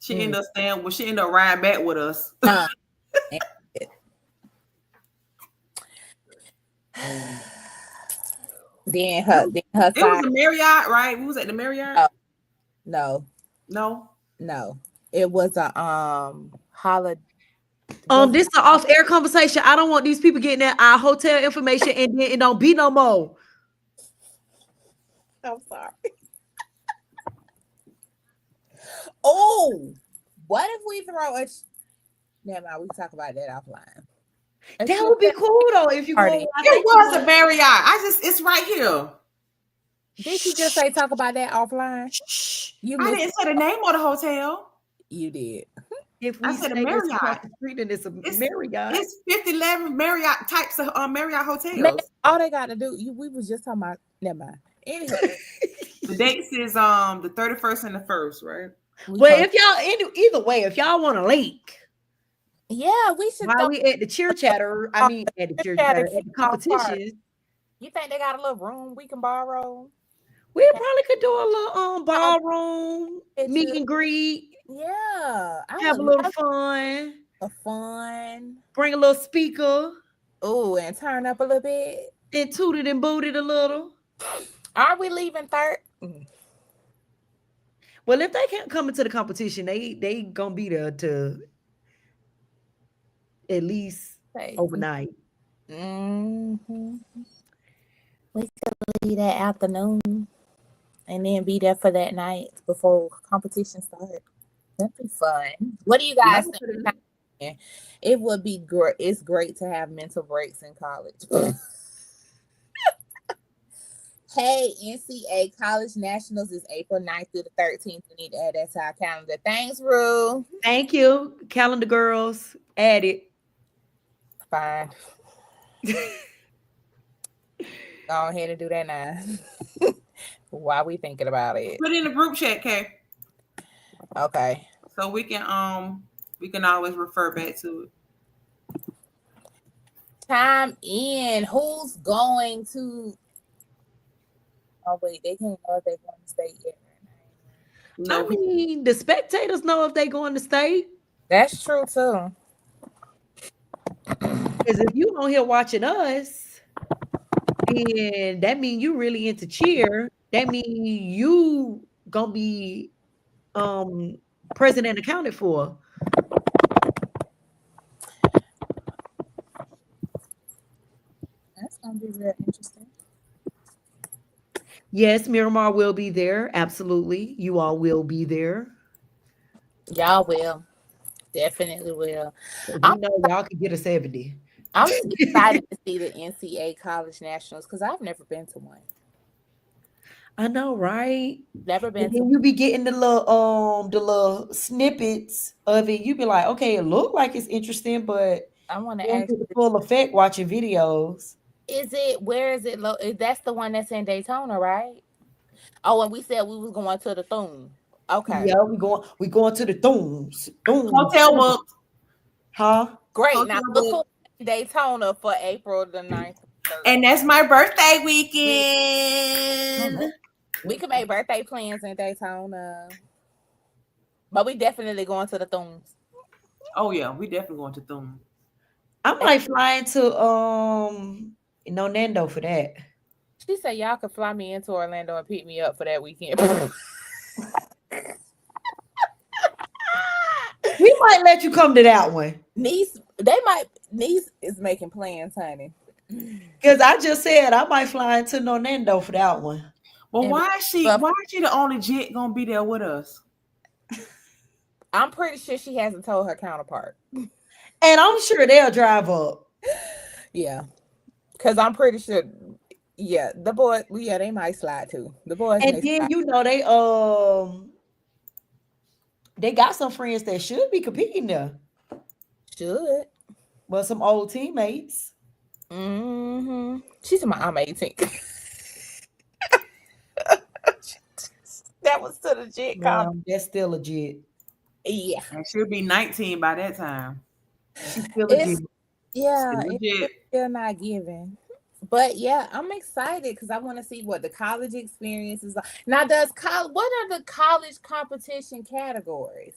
She ended up staying. Well, she ended up riding back with us. Then her it was a Marriott, right? We was at the Marriott. No. It was a holiday. This is an off-air conversation. I don't want these people getting our hotel information and then it don't be no more. I'm sorry. Oh, what if we throw a? Never mind. We can talk about that offline. That would be cool though. If you go, it was a Marriott. It's right here. Did you just say talk about that offline? I didn't say the name of the hotel. You did. If we I said a Marriott, it's a Marriott. It's 50-11 Marriott types of Marriott hotels. All they got to do. We was just talking about. Never mind. Anyway, the dates is the 31st and the 1st, right? Well, if y'all either way, if y'all want to link, Yeah, we should. While we at the cheer chatter, I mean at the cheer chatter, at the competition, You think they got a little room we can borrow? we probably could do a little ballroom meet and greet, Yeah, I have a would little love fun, a fun. bring a little speaker, Oh, and turn up a little bit. and toot it and boot it a little. Are we leaving third? Well, if they can't come into the competition, they gonna be there to at least overnight. Mm-hmm. We could leave that afternoon and then be there for that night before competition starts. That'd be fun. What do you guys think? It would be great. It's great to have mental breaks in college. Hey, NCA College Nationals is April 9th through the 13th. We need to add that to our calendar. Thanks, Rue. Thank you, calendar girls. Add it. Fine. Go ahead and do that now. While we thinking about it. Put in the group chat, Kay. Okay. So we can always refer back to it. Time in. Who's going to? Oh wait, they can't know if they're going to state yet. I mean, the spectators know if they going to state. That's true too. Because if you on here watching us, then that means you really into cheer. That means you gonna be present and accounted for. That's gonna be real interesting. Yes, Miramar will be there. Absolutely. You all will be there. Y'all will. Definitely will. You know y'all can get a 70. I'm excited to see the NCA College Nationals because I've never been to one. I know, right? Never been And to then you be getting the little snippets of it. You be like, okay, it look like it's interesting, but I want to you don't ask get the full effect watching videos. where is it that's the one that's in Daytona, right? Oh, and we said we was going to the Thune. Okay. Yeah, we going to the Thunes. Hotel book. Huh? Great. Hotel Now book. look for Daytona for April the 9th. And that's my birthday weekend. We can make birthday plans in Daytona. But we definitely going to the Thunes. Oh yeah, we definitely going to Thune. I might fly into Nando for that. She said y'all could fly me into Orlando and pick me up for that weekend. We might let you come to that one. Niece is making plans, honey. Because I just said I might fly into Nando for that one. Well, why is she the only jet gonna be there with us? I'm pretty sure she hasn't told her counterpart. And I'm sure they'll drive up. Yeah. Because I'm pretty sure, the boys, they might slide too. The boys. And then, they got some friends that should be competing there. Should. Well, some old teammates. Mm-hmm. She's my I'm 18. That was to the jet comment. That's still legit. Yeah. And she'll be 19 by that time. She's still legit. It's still not given. But yeah, I'm excited because I want to see what the college experience is like. Now, what are the college competition categories?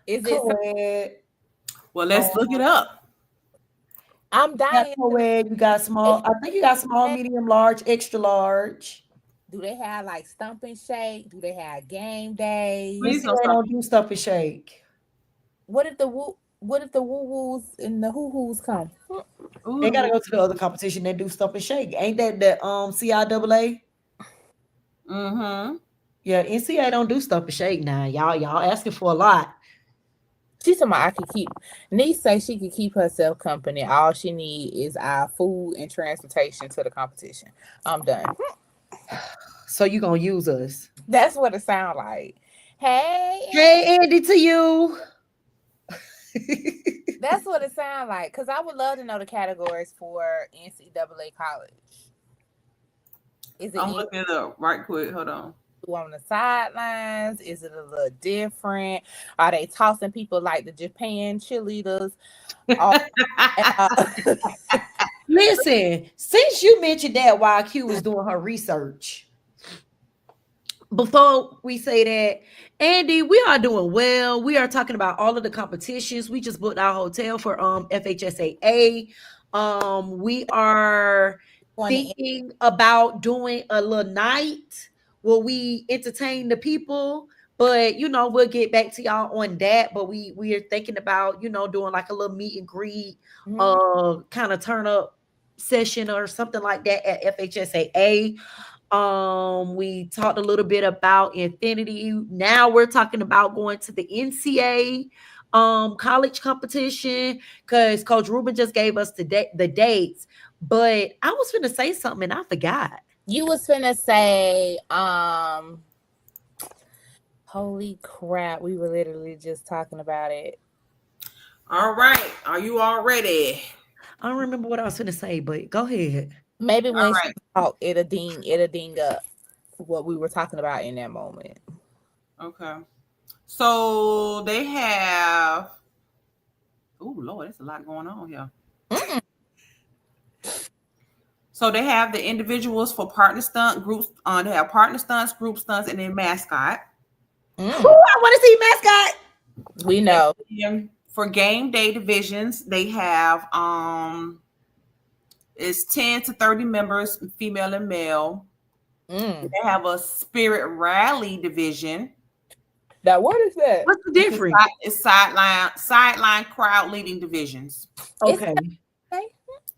Is it? Well, let's look it up. I'm dying. You got small. I think you got small, medium, large, extra large. Do they have like stump and shake? Do they have game days? They don't do stump and shake. What if the woo-woos and the hoo-hoos come? Ooh. They gotta go to the other competition that do stump and shake. Ain't that the CIAA? Mm-hmm. Yeah, NCAA don't do stump and shake now. Y'all asking for a lot. She told me I could keep. Niece say she could keep herself company. All she need is our food and transportation to the competition. I'm done. So you gonna use us? That's what it sound like. Hey, Andy, to you. That's what it sound like. Cause I would love to know the categories for NCAA college. I'm looking it up right quick. Hold on. do on the sidelines? Is it a little different? Are they tossing people like the Japan cheerleaders? Uh, Listen, since you mentioned that while Q was doing her research, before we say that, Andy, we are doing well. We are talking about all of the competitions. We just booked our hotel for FHSAA. We are thinking about doing a little night where we entertain the people. But we'll get back to y'all on that. But we are thinking about doing like a little meet and greet, kind of turn up session or something like that at FHSAA. We talked a little bit about Infinity. Now we're talking about going to the NCA college competition because Coach Ruben just gave us the dates. But I was gonna say something and I forgot. You was finna say, holy crap, we were literally just talking about it. All right. Are you all ready? I don't remember what I was gonna say, but go ahead. Maybe when All she talk, it'll ding up what we were talking about in that moment. Okay. So they have. Oh Lord, there's a lot going on here. So they have the individuals for partner stunt groups. They have partner stunts, group stunts, and then mascot. Ooh, I want to see mascot. We know. And for game day divisions, they have it's 10 to 30 members, female and male. They have a spirit rally division. Now, what is that? What's the difference? It's sideline crowd leading divisions. Okay.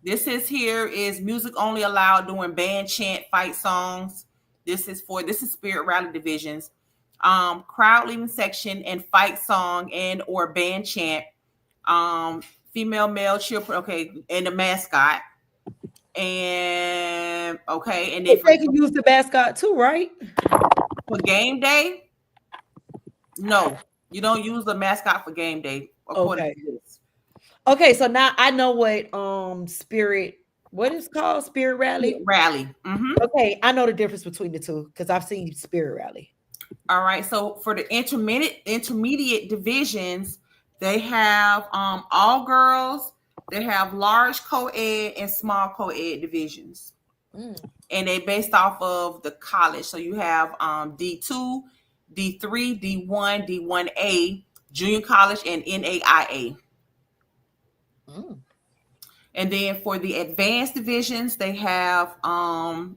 This is music only allowed during band chant fight songs. This is spirit rally divisions. Crowd leading section and fight song and or band chant. Female, male cheer. Okay, and the mascot. And okay, and then they can use the mascot too, right? For game day. No, you don't use the mascot for game day. Okay. Okay, so now I know what spirit. What is called spirit rally? Rally. Mm-hmm. Okay, I know the difference between the two because I've seen spirit rally. All right. So for the intermediate divisions, they have all girls. They have large co-ed and small co-ed divisions, and they based off of the college. So you have D2, D3, D1, D1A, junior college, and NAIA. And then for the advanced divisions, they have all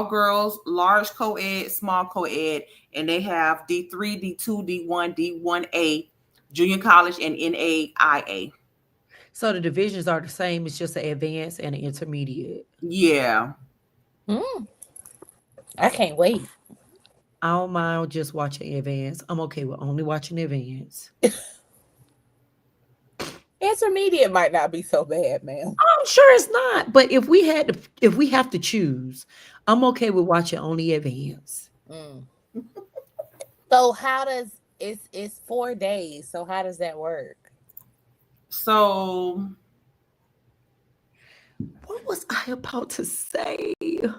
girls, large co-ed, small co-ed, and they have D3, D2, D1, D1A, junior college, and NAIA. So the divisions are the same. It's just an advanced and an intermediate. Yeah. I can't wait. I don't mind just watching advanced. I'm okay with only watching advanced. Intermediate might not be so bad, man. I'm sure it's not. But if we have to choose, I'm okay with watching only advanced. So how does it's 4 days? So how does that work? So what was I about to say? I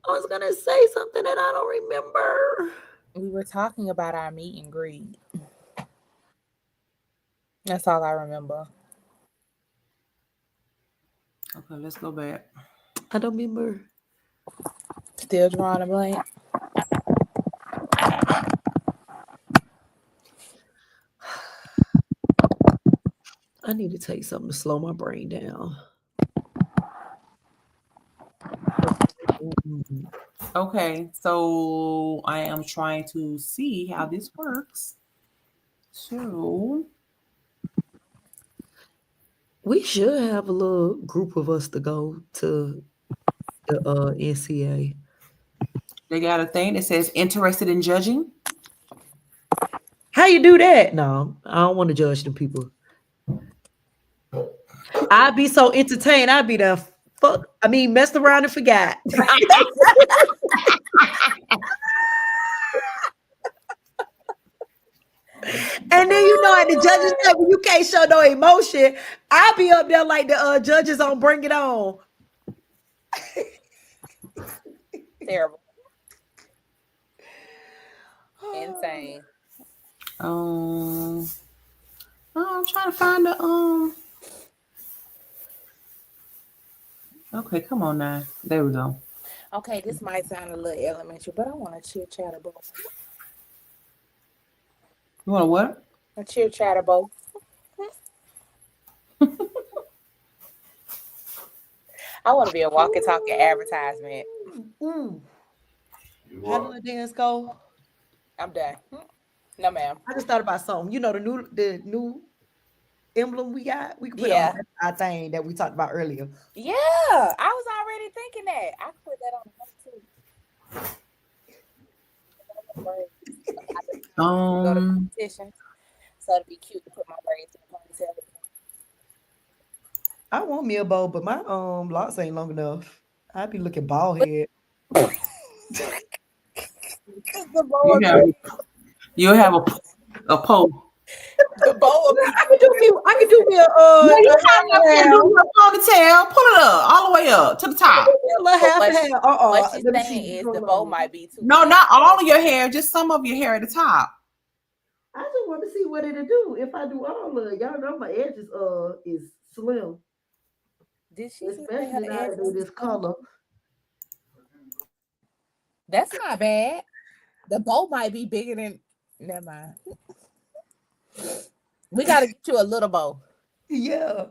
was gonna say something that I don't remember. We were talking about our meet and greet. That's all I remember. okay, let's go back. I don't remember. Still drawing a blank. I need to take something to slow my brain down. Okay, so I am trying to see how this works. So we should have a little group of us to go to the NCA. they got a thing that says interested in judging. How you do that? No, I don't want to judge them people. I'd be so entertained. I'd be the messed around and forgot. And then at the judges table, you can't show no emotion. I'll be up there like the judges on Bring It On. terrible. Insane. Oh, I'm trying to find the Okay, come on now. There we go. Okay, this might sound a little elementary, but I want a cheer chatter bowl. You want what? A cheer chatter bowl. I want to be a walkie-talkie advertisement. How do the dance go? I'm done. No, ma'am. I just thought about something. You know the new emblem we got. We can put it Yeah. on our thing that we talked about earlier. Yeah, I was already thinking that. I could put that on the too. Go to competition, so it'd be cute to put my braids in a ponytail. I want me a bow, but my locks ain't long enough. I'd be looking bald head. You'll have a pole. The bow. I could do me a You do a ponytail. Pull it up all the way up to the top. a little half and half. What she's Let me saying see. is Hold the bow on. might be too. No, not all of your hair, just some of your hair at the top. I just want to see what it'll do if I do all of it. Y'all know my edges is slim, Did she say especially her now I edges? do this color. That's not bad. The bow might be bigger than. Never mind. We gotta get you a little bow. Yeah.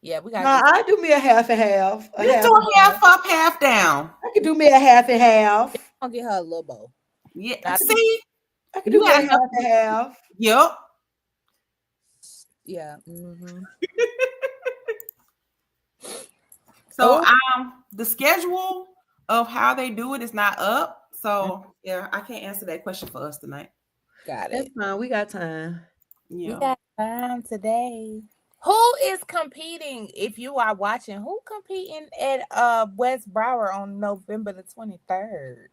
Yeah, we gotta. Nah, I do me a half and half. You do a half up, half down. I can do me a half and half. I'll get her a little bow. Yeah, see? I can do You me a gotta half help and half. Yep. Yeah. Mm-hmm. So the schedule of how they do it is not up. So yeah, I can't answer that question for us tonight. Got That's it. fine. We got time. Yeah. We got time today. Who is competing? If you are watching, who competing at West Broward on November the 23rd?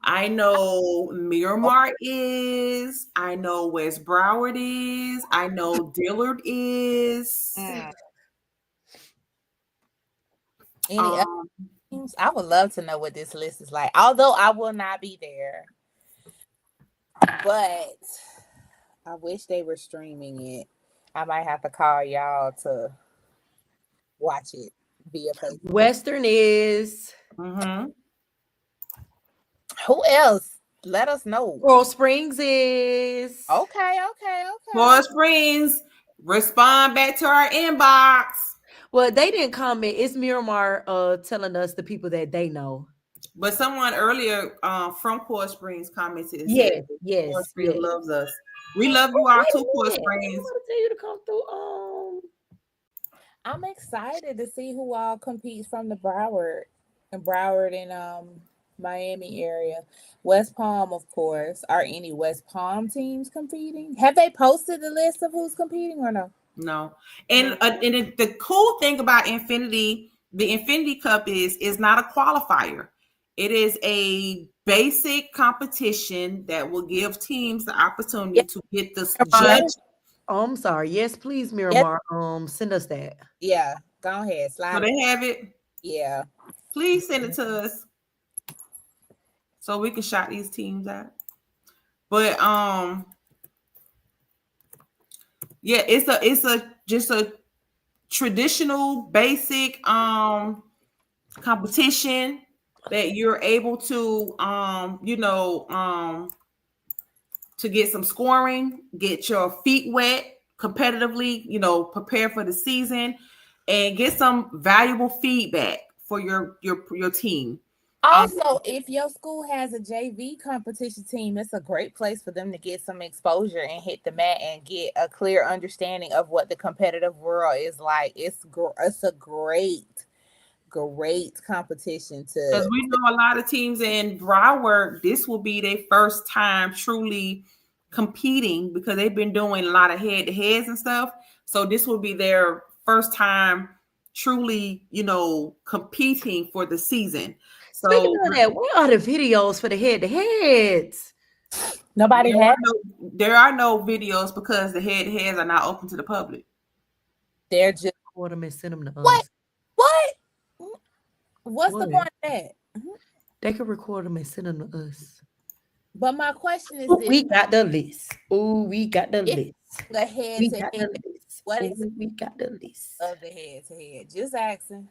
I know Miramar is. I know West Broward is. I know Dillard is. Any other teams? I would love to know what this list is like. Although I will not be there, but I wish they were streaming it. I might have to call y'all to watch it via Facebook. Western is Mm-hmm. Who else? Let us know. Coral Springs is Okay. Forest Springs, respond back to our inbox. Well, they didn't comment. It's Miramar telling us the people that they know. But someone earlier from Port Springs commented and Yes, said yes, Port Springs yes. loves us. We love you all too, Port I Springs. want to tell you to come through. I'm excited to see who all competes from the Broward and Miami area. West Palm, of course. Are any West Palm teams competing? Have they posted the list of who's competing or no? No. And the cool thing about Infinity, the Infinity Cup is not a qualifier. It is a basic competition that will give teams the opportunity to get the judge. Oh, I'm sorry. Yes, please, Miramar. Send us that. Yeah, go ahead. So Slide. they have it. Yeah. Please send it to us so we can shout these teams out. But yeah, it's just a traditional basic competition that you're able to to get some scoring, get your feet wet competitively, prepare for the season and get some valuable feedback for your team. Also, if your school has a JV competition team, it's a great place for them to get some exposure and hit the mat and get a clear understanding of what the competitive world is like. It's a great competition to. Because we know a lot of teams in Broward, this will be their first time truly competing because they've been doing a lot of head-to-heads and stuff. So this will be their first time truly, competing for the season. So Speaking of that, where are the videos for the head-to-heads? Nobody there are no videos because the head-to-heads are not open to the public. They're just Order them and send them to us. what? What's the point of that? They can record them and send them to us. But my question is Ooh, this: we got the list. Oh, we got the If list. the head We to got head, the list. what Ooh, is we got the list. of the head to head? Just asking.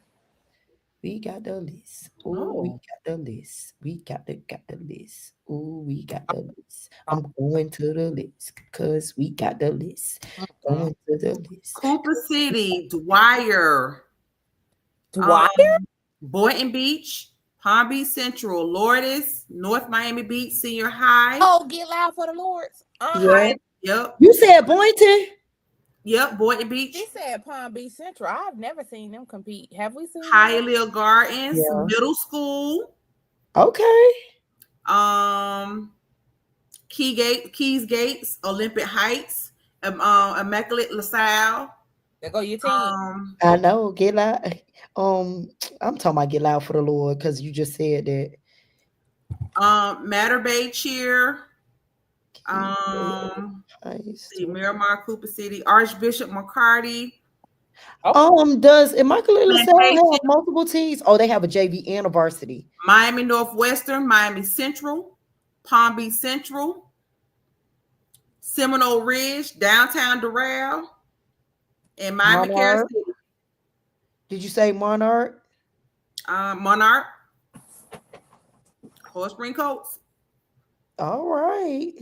We got the list. Oh, we Oh. got the list. We got the list. Oh, we got the list. I'm going to the list because we got the list. Going to the list. Cooper City, Dwyer, Why? Boynton Beach, Palm Beach Central, Lourdes, North Miami Beach Senior High. Oh, get loud for the Lords. Yeah. Yep. You said Boynton? Yep. Boynton Beach, She said Palm Beach Central. I've never seen them compete. Have we seen them? Hialeah Gardens, Yeah. Middle School, Okay. Keys Gates, Olympic Heights, Immaculate LaSalle. There go your team. I know. Get loud. I'm talking about get loud for the Lord because you just said that. Matter Bay Cheer, Nice. see, Miramar, Cooper City, Archbishop McCarty. Does Immaculate LaSalle Plantation. have multiple teams? Oh, they have a JV and a varsity. Miami Northwestern, Miami Central, Palm Beach Central, Seminole Ridge, Downtown Doral, and Miami Carol Monarch. City. Did you say Monarch? Monarch, Horse Spring Coats. All right.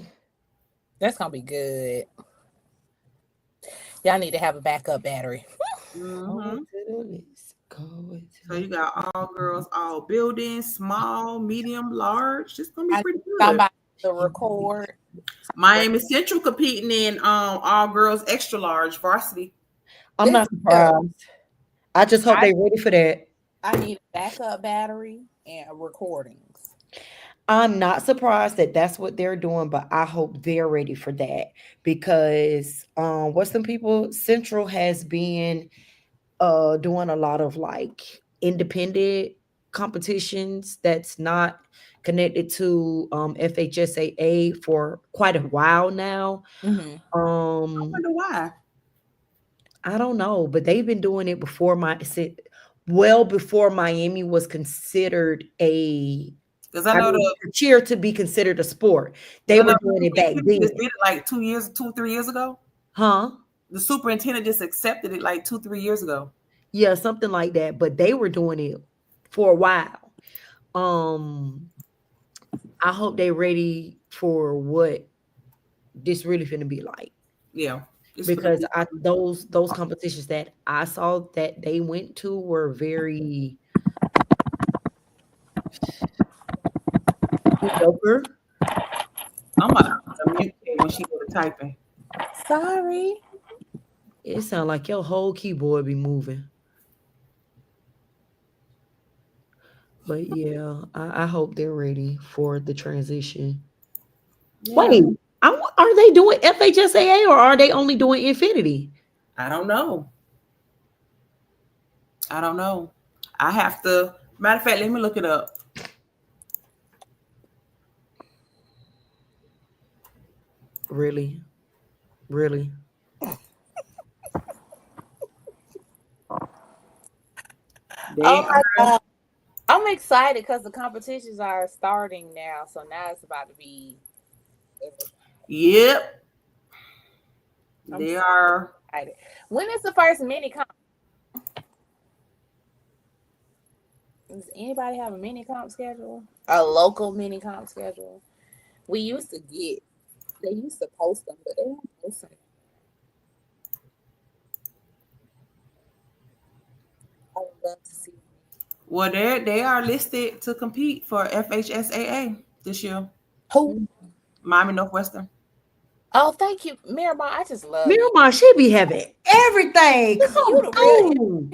That's gonna be good. Y'all need to have a backup battery. Mhm. Go So you got all girls, all buildings, small, medium, large. It's gonna be pretty good. Somebody to record. Miami Central competing in all girls extra large varsity. I'm not surprised. I just hope they're ready for that. I need a backup battery and recordings. I'm not surprised that that's what they're doing, but I hope they're ready for that because what some people Central has been doing a lot of like independent competitions that's not connected to FHSAA for quite a while now. Mhm. I wonder why. I don't know, but they've been doing it before well before Miami was considered a Because I know the cheer to be considered a sport. They were doing it back then. just did it like 3 years ago. Huh? The superintendent just accepted it like 2-3 years ago. Yeah, something like that. But they were doing it for a while. I hope they're ready for what this really finna be like. Yeah. Because those competitions that I saw that they went to were very mediocre. I'm about to mute when she go to typing. Sorry. It sounds like your whole keyboard be moving. But yeah, I hope they're ready for the transition. Yeah. Wait, are they doing FHSAA or are they only doing Infinity? I don't know. I have to. Matter of fact, let me look it up. Really? Oh my God. I'm excited because the competitions are starting now. So now it's about to be. Yep. They are. Excited. When is the first mini comp? Does anybody have a mini comp schedule? A local mini comp schedule? They used to post them, but they don't post them. I would love to see. Well, they are listed to compete for FHSAA this year. Who? Miami Northwestern. Oh, thank you, Miramar. I just love Miramar should be having everything. You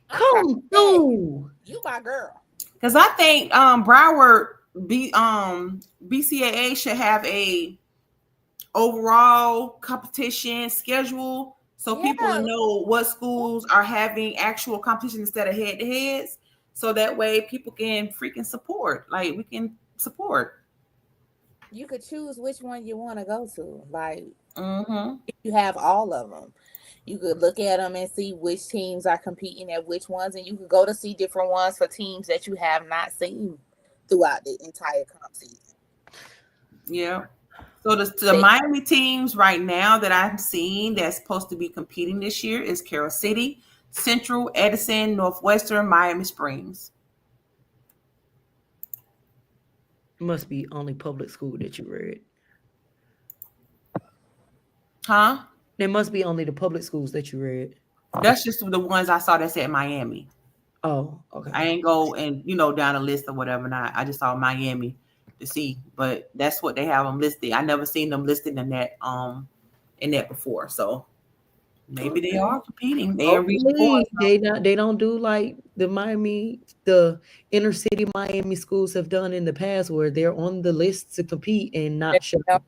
Come through. You my girl. Because I think Broward BCAA should have a overall competition schedule so people know what schools are having actual competition instead of head-to-heads. So that way people can freaking support. Like we can support. You could choose which one you want to go to. Like Mm-hmm. you have all of them. You could look at them and see which teams are competing at which ones, and you could go to see different ones for teams that you have not seen throughout the entire comp season. Yeah. So the Miami teams right now that I'm seeing that's supposed to be competing this year is Carroll City, Central, Edison, Northwestern, Miami Springs. Must be only public school that you read. Huh? There must be only the public schools that you read. That's just the ones I saw that's at Miami. Oh, okay. I ain't go and down a list or whatever. Not I just saw Miami to see, but that's what they have them listed. I never seen them listed in that before. So maybe they are competing. They are they don't do like the inner city Miami schools have done in the past, where they're on the list to compete and not show up.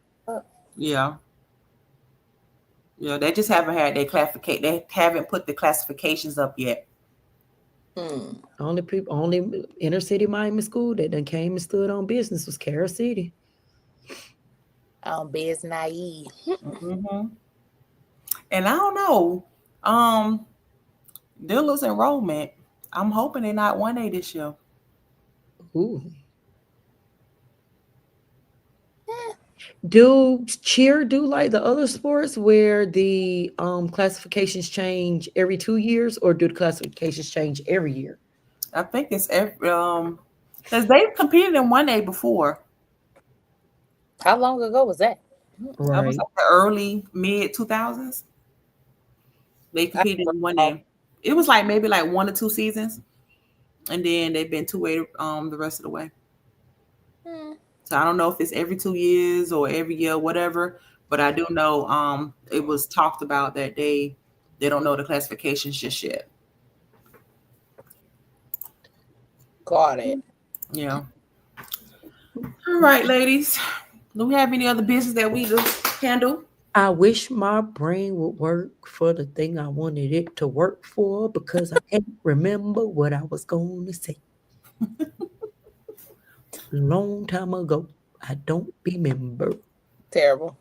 Yeah. Yeah, they just haven't had their classification. They haven't put the classifications up yet. Only inner city Miami school that then came and stood on business was Carroll City. On biz naive. Mm-hmm. And I don't know. Dilla's enrollment. I'm hoping they're not 1A this year. Ooh. Do cheer do like the other sports where the classifications change every 2 years, or do the classifications change every year? I think it's every because they've competed in 1A before. How long ago was that? Right. That was like the early mid 2000s. They competed in 1A. It was like maybe like 1 or 2 seasons, and then they've been 2A the rest of the way. So I don't know if it's every 2 years or every year, whatever. But I do know it was talked about that they don't know the classifications just yet. Got it. Yeah. All right, ladies. Do we have any other business that we need to handle? I wish my brain would work for the thing I wanted it to work for, because I can't remember what I was going to say. Long time ago. I don't remember. Terrible.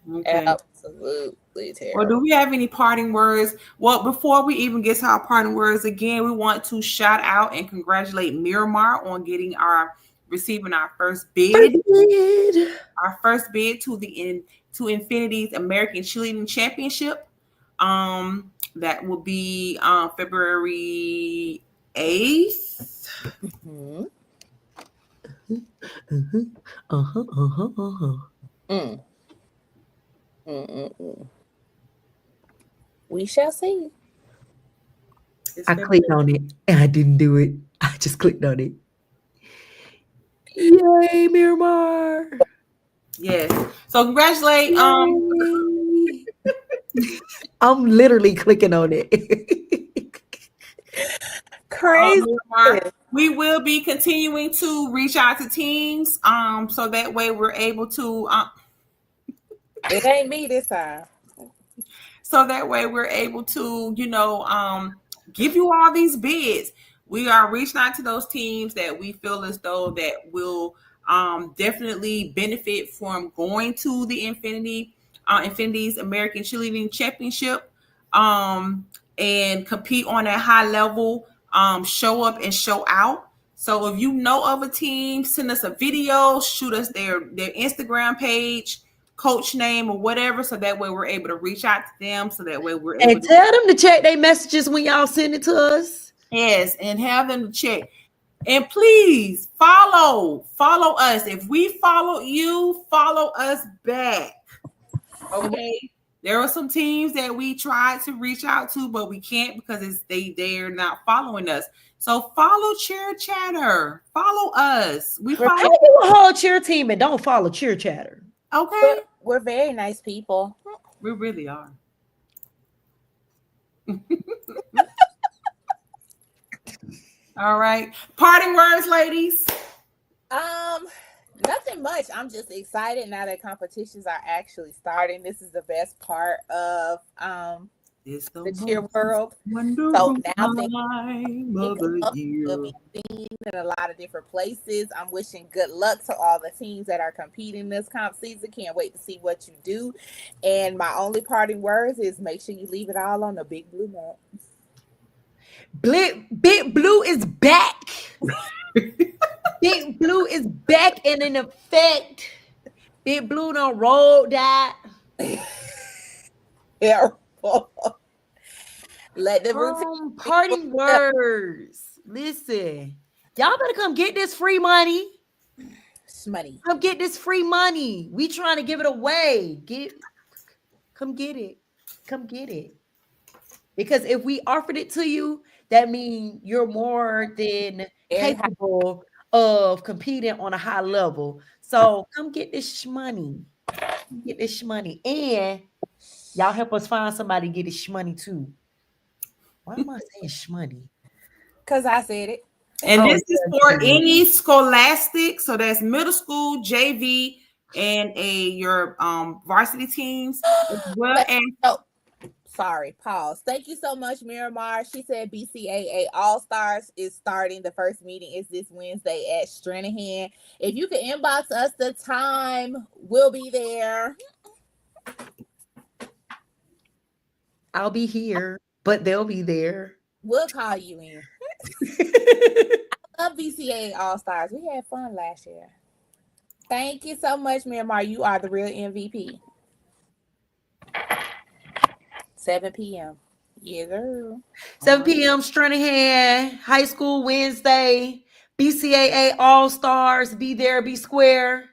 Okay. Absolutely terrible. Well, do we have any parting words? Well, before we even get to our parting words, again, we want to shout out and congratulate Miramar on receiving our first bid. Our first bid to Infinity's American Cheerleading Championship. That will be February 8th. Mm-hmm. We shall see. I clicked on it and I didn't do it. I just clicked on it. Yay, Miramar! Yes. So congratulate. I'm literally clicking on it. Crazy. We will be continuing to reach out to teams, so that way we're able to. It ain't me this time. So that way we're able to, give you all these bids. We are reaching out to those teams that we feel as though that will definitely benefit from going to the Infinity's American Cheerleading Championship, and compete on a high level. Show up and show out. So if you know of a team, send us a video, shoot us their Instagram page, coach name, or whatever, so that way we're able to reach out to them. So that way we're able and tell them to check their messages when y'all send it to us. Yes, and have them to check. And please follow us. If we follow you, follow us back. Okay. There are some teams that we tried to reach out to, but we can't because they're not following us. So follow Cheer Chatter. Follow us. We follow you a whole cheer team and don't follow Cheer Chatter. Okay. We're very nice people. We really are. All right. Parting words, ladies. Nothing much. I'm just excited now that competitions are actually starting. This is the best part of the cheer world. So now will be seen in a lot of different places. I'm wishing good luck to all the teams that are competing this comp season. Can't wait to see what you do. And my only parting words is make sure you leave it all on the Big Blue mat. Big Blue is back. Big Blue is back and in effect. Big Blue done rolled that. Yeah. Let the routine. Party words. Listen, y'all better come get this free money. Smutty. Come get this free money. We trying to give it away. Come get it. Come get it. Because if we offered it to you, that means you're more than capable of competing on a high level. So come get this money. Get this money. And y'all help us find somebody to get this money too. Why am I saying shmoney? Because I said it. And Oh, this is for any scholastic, so that's middle school, JV, and your varsity teams, as well as Sorry, pause. Thank you so much, Miramar. She said BCAA All Stars is starting. The first meeting is this Wednesday at Stranahan. If you can inbox us the time, we'll be there. I'll be here, but they'll be there. We'll call you in. I love BCAA All Stars. We had fun last year. Thank you so much, Miramar. You are the real MVP. 7 p.m. Yes, sir. 7 p.m. Stranahan High School Wednesday. BCAA All Stars. Be there, be square.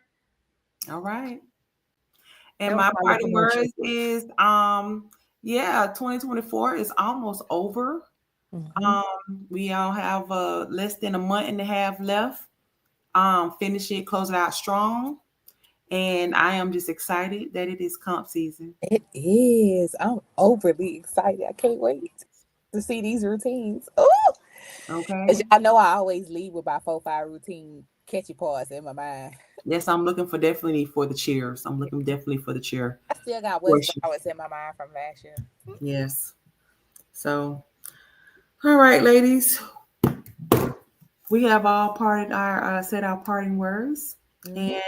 all right. And my party words is 2024 is almost over. We all have less than a month and a half left. Finish it, close it out strong. And I am just excited that it is comp season. It is. I'm overly excited. I can't wait to see these routines. Oh, Okay. as y'all know, I always leave with my 4-5 routine catchy parts in my mind. Yes, I'm looking for definitely for the cheers. I'm looking definitely for the cheer. I still got West Flowers in my mind from last year. Yes. So, all right, ladies. We have all parted our said our parting words. And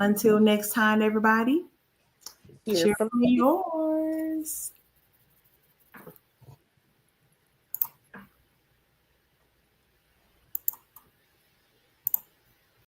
until next time, everybody, cheer for yours.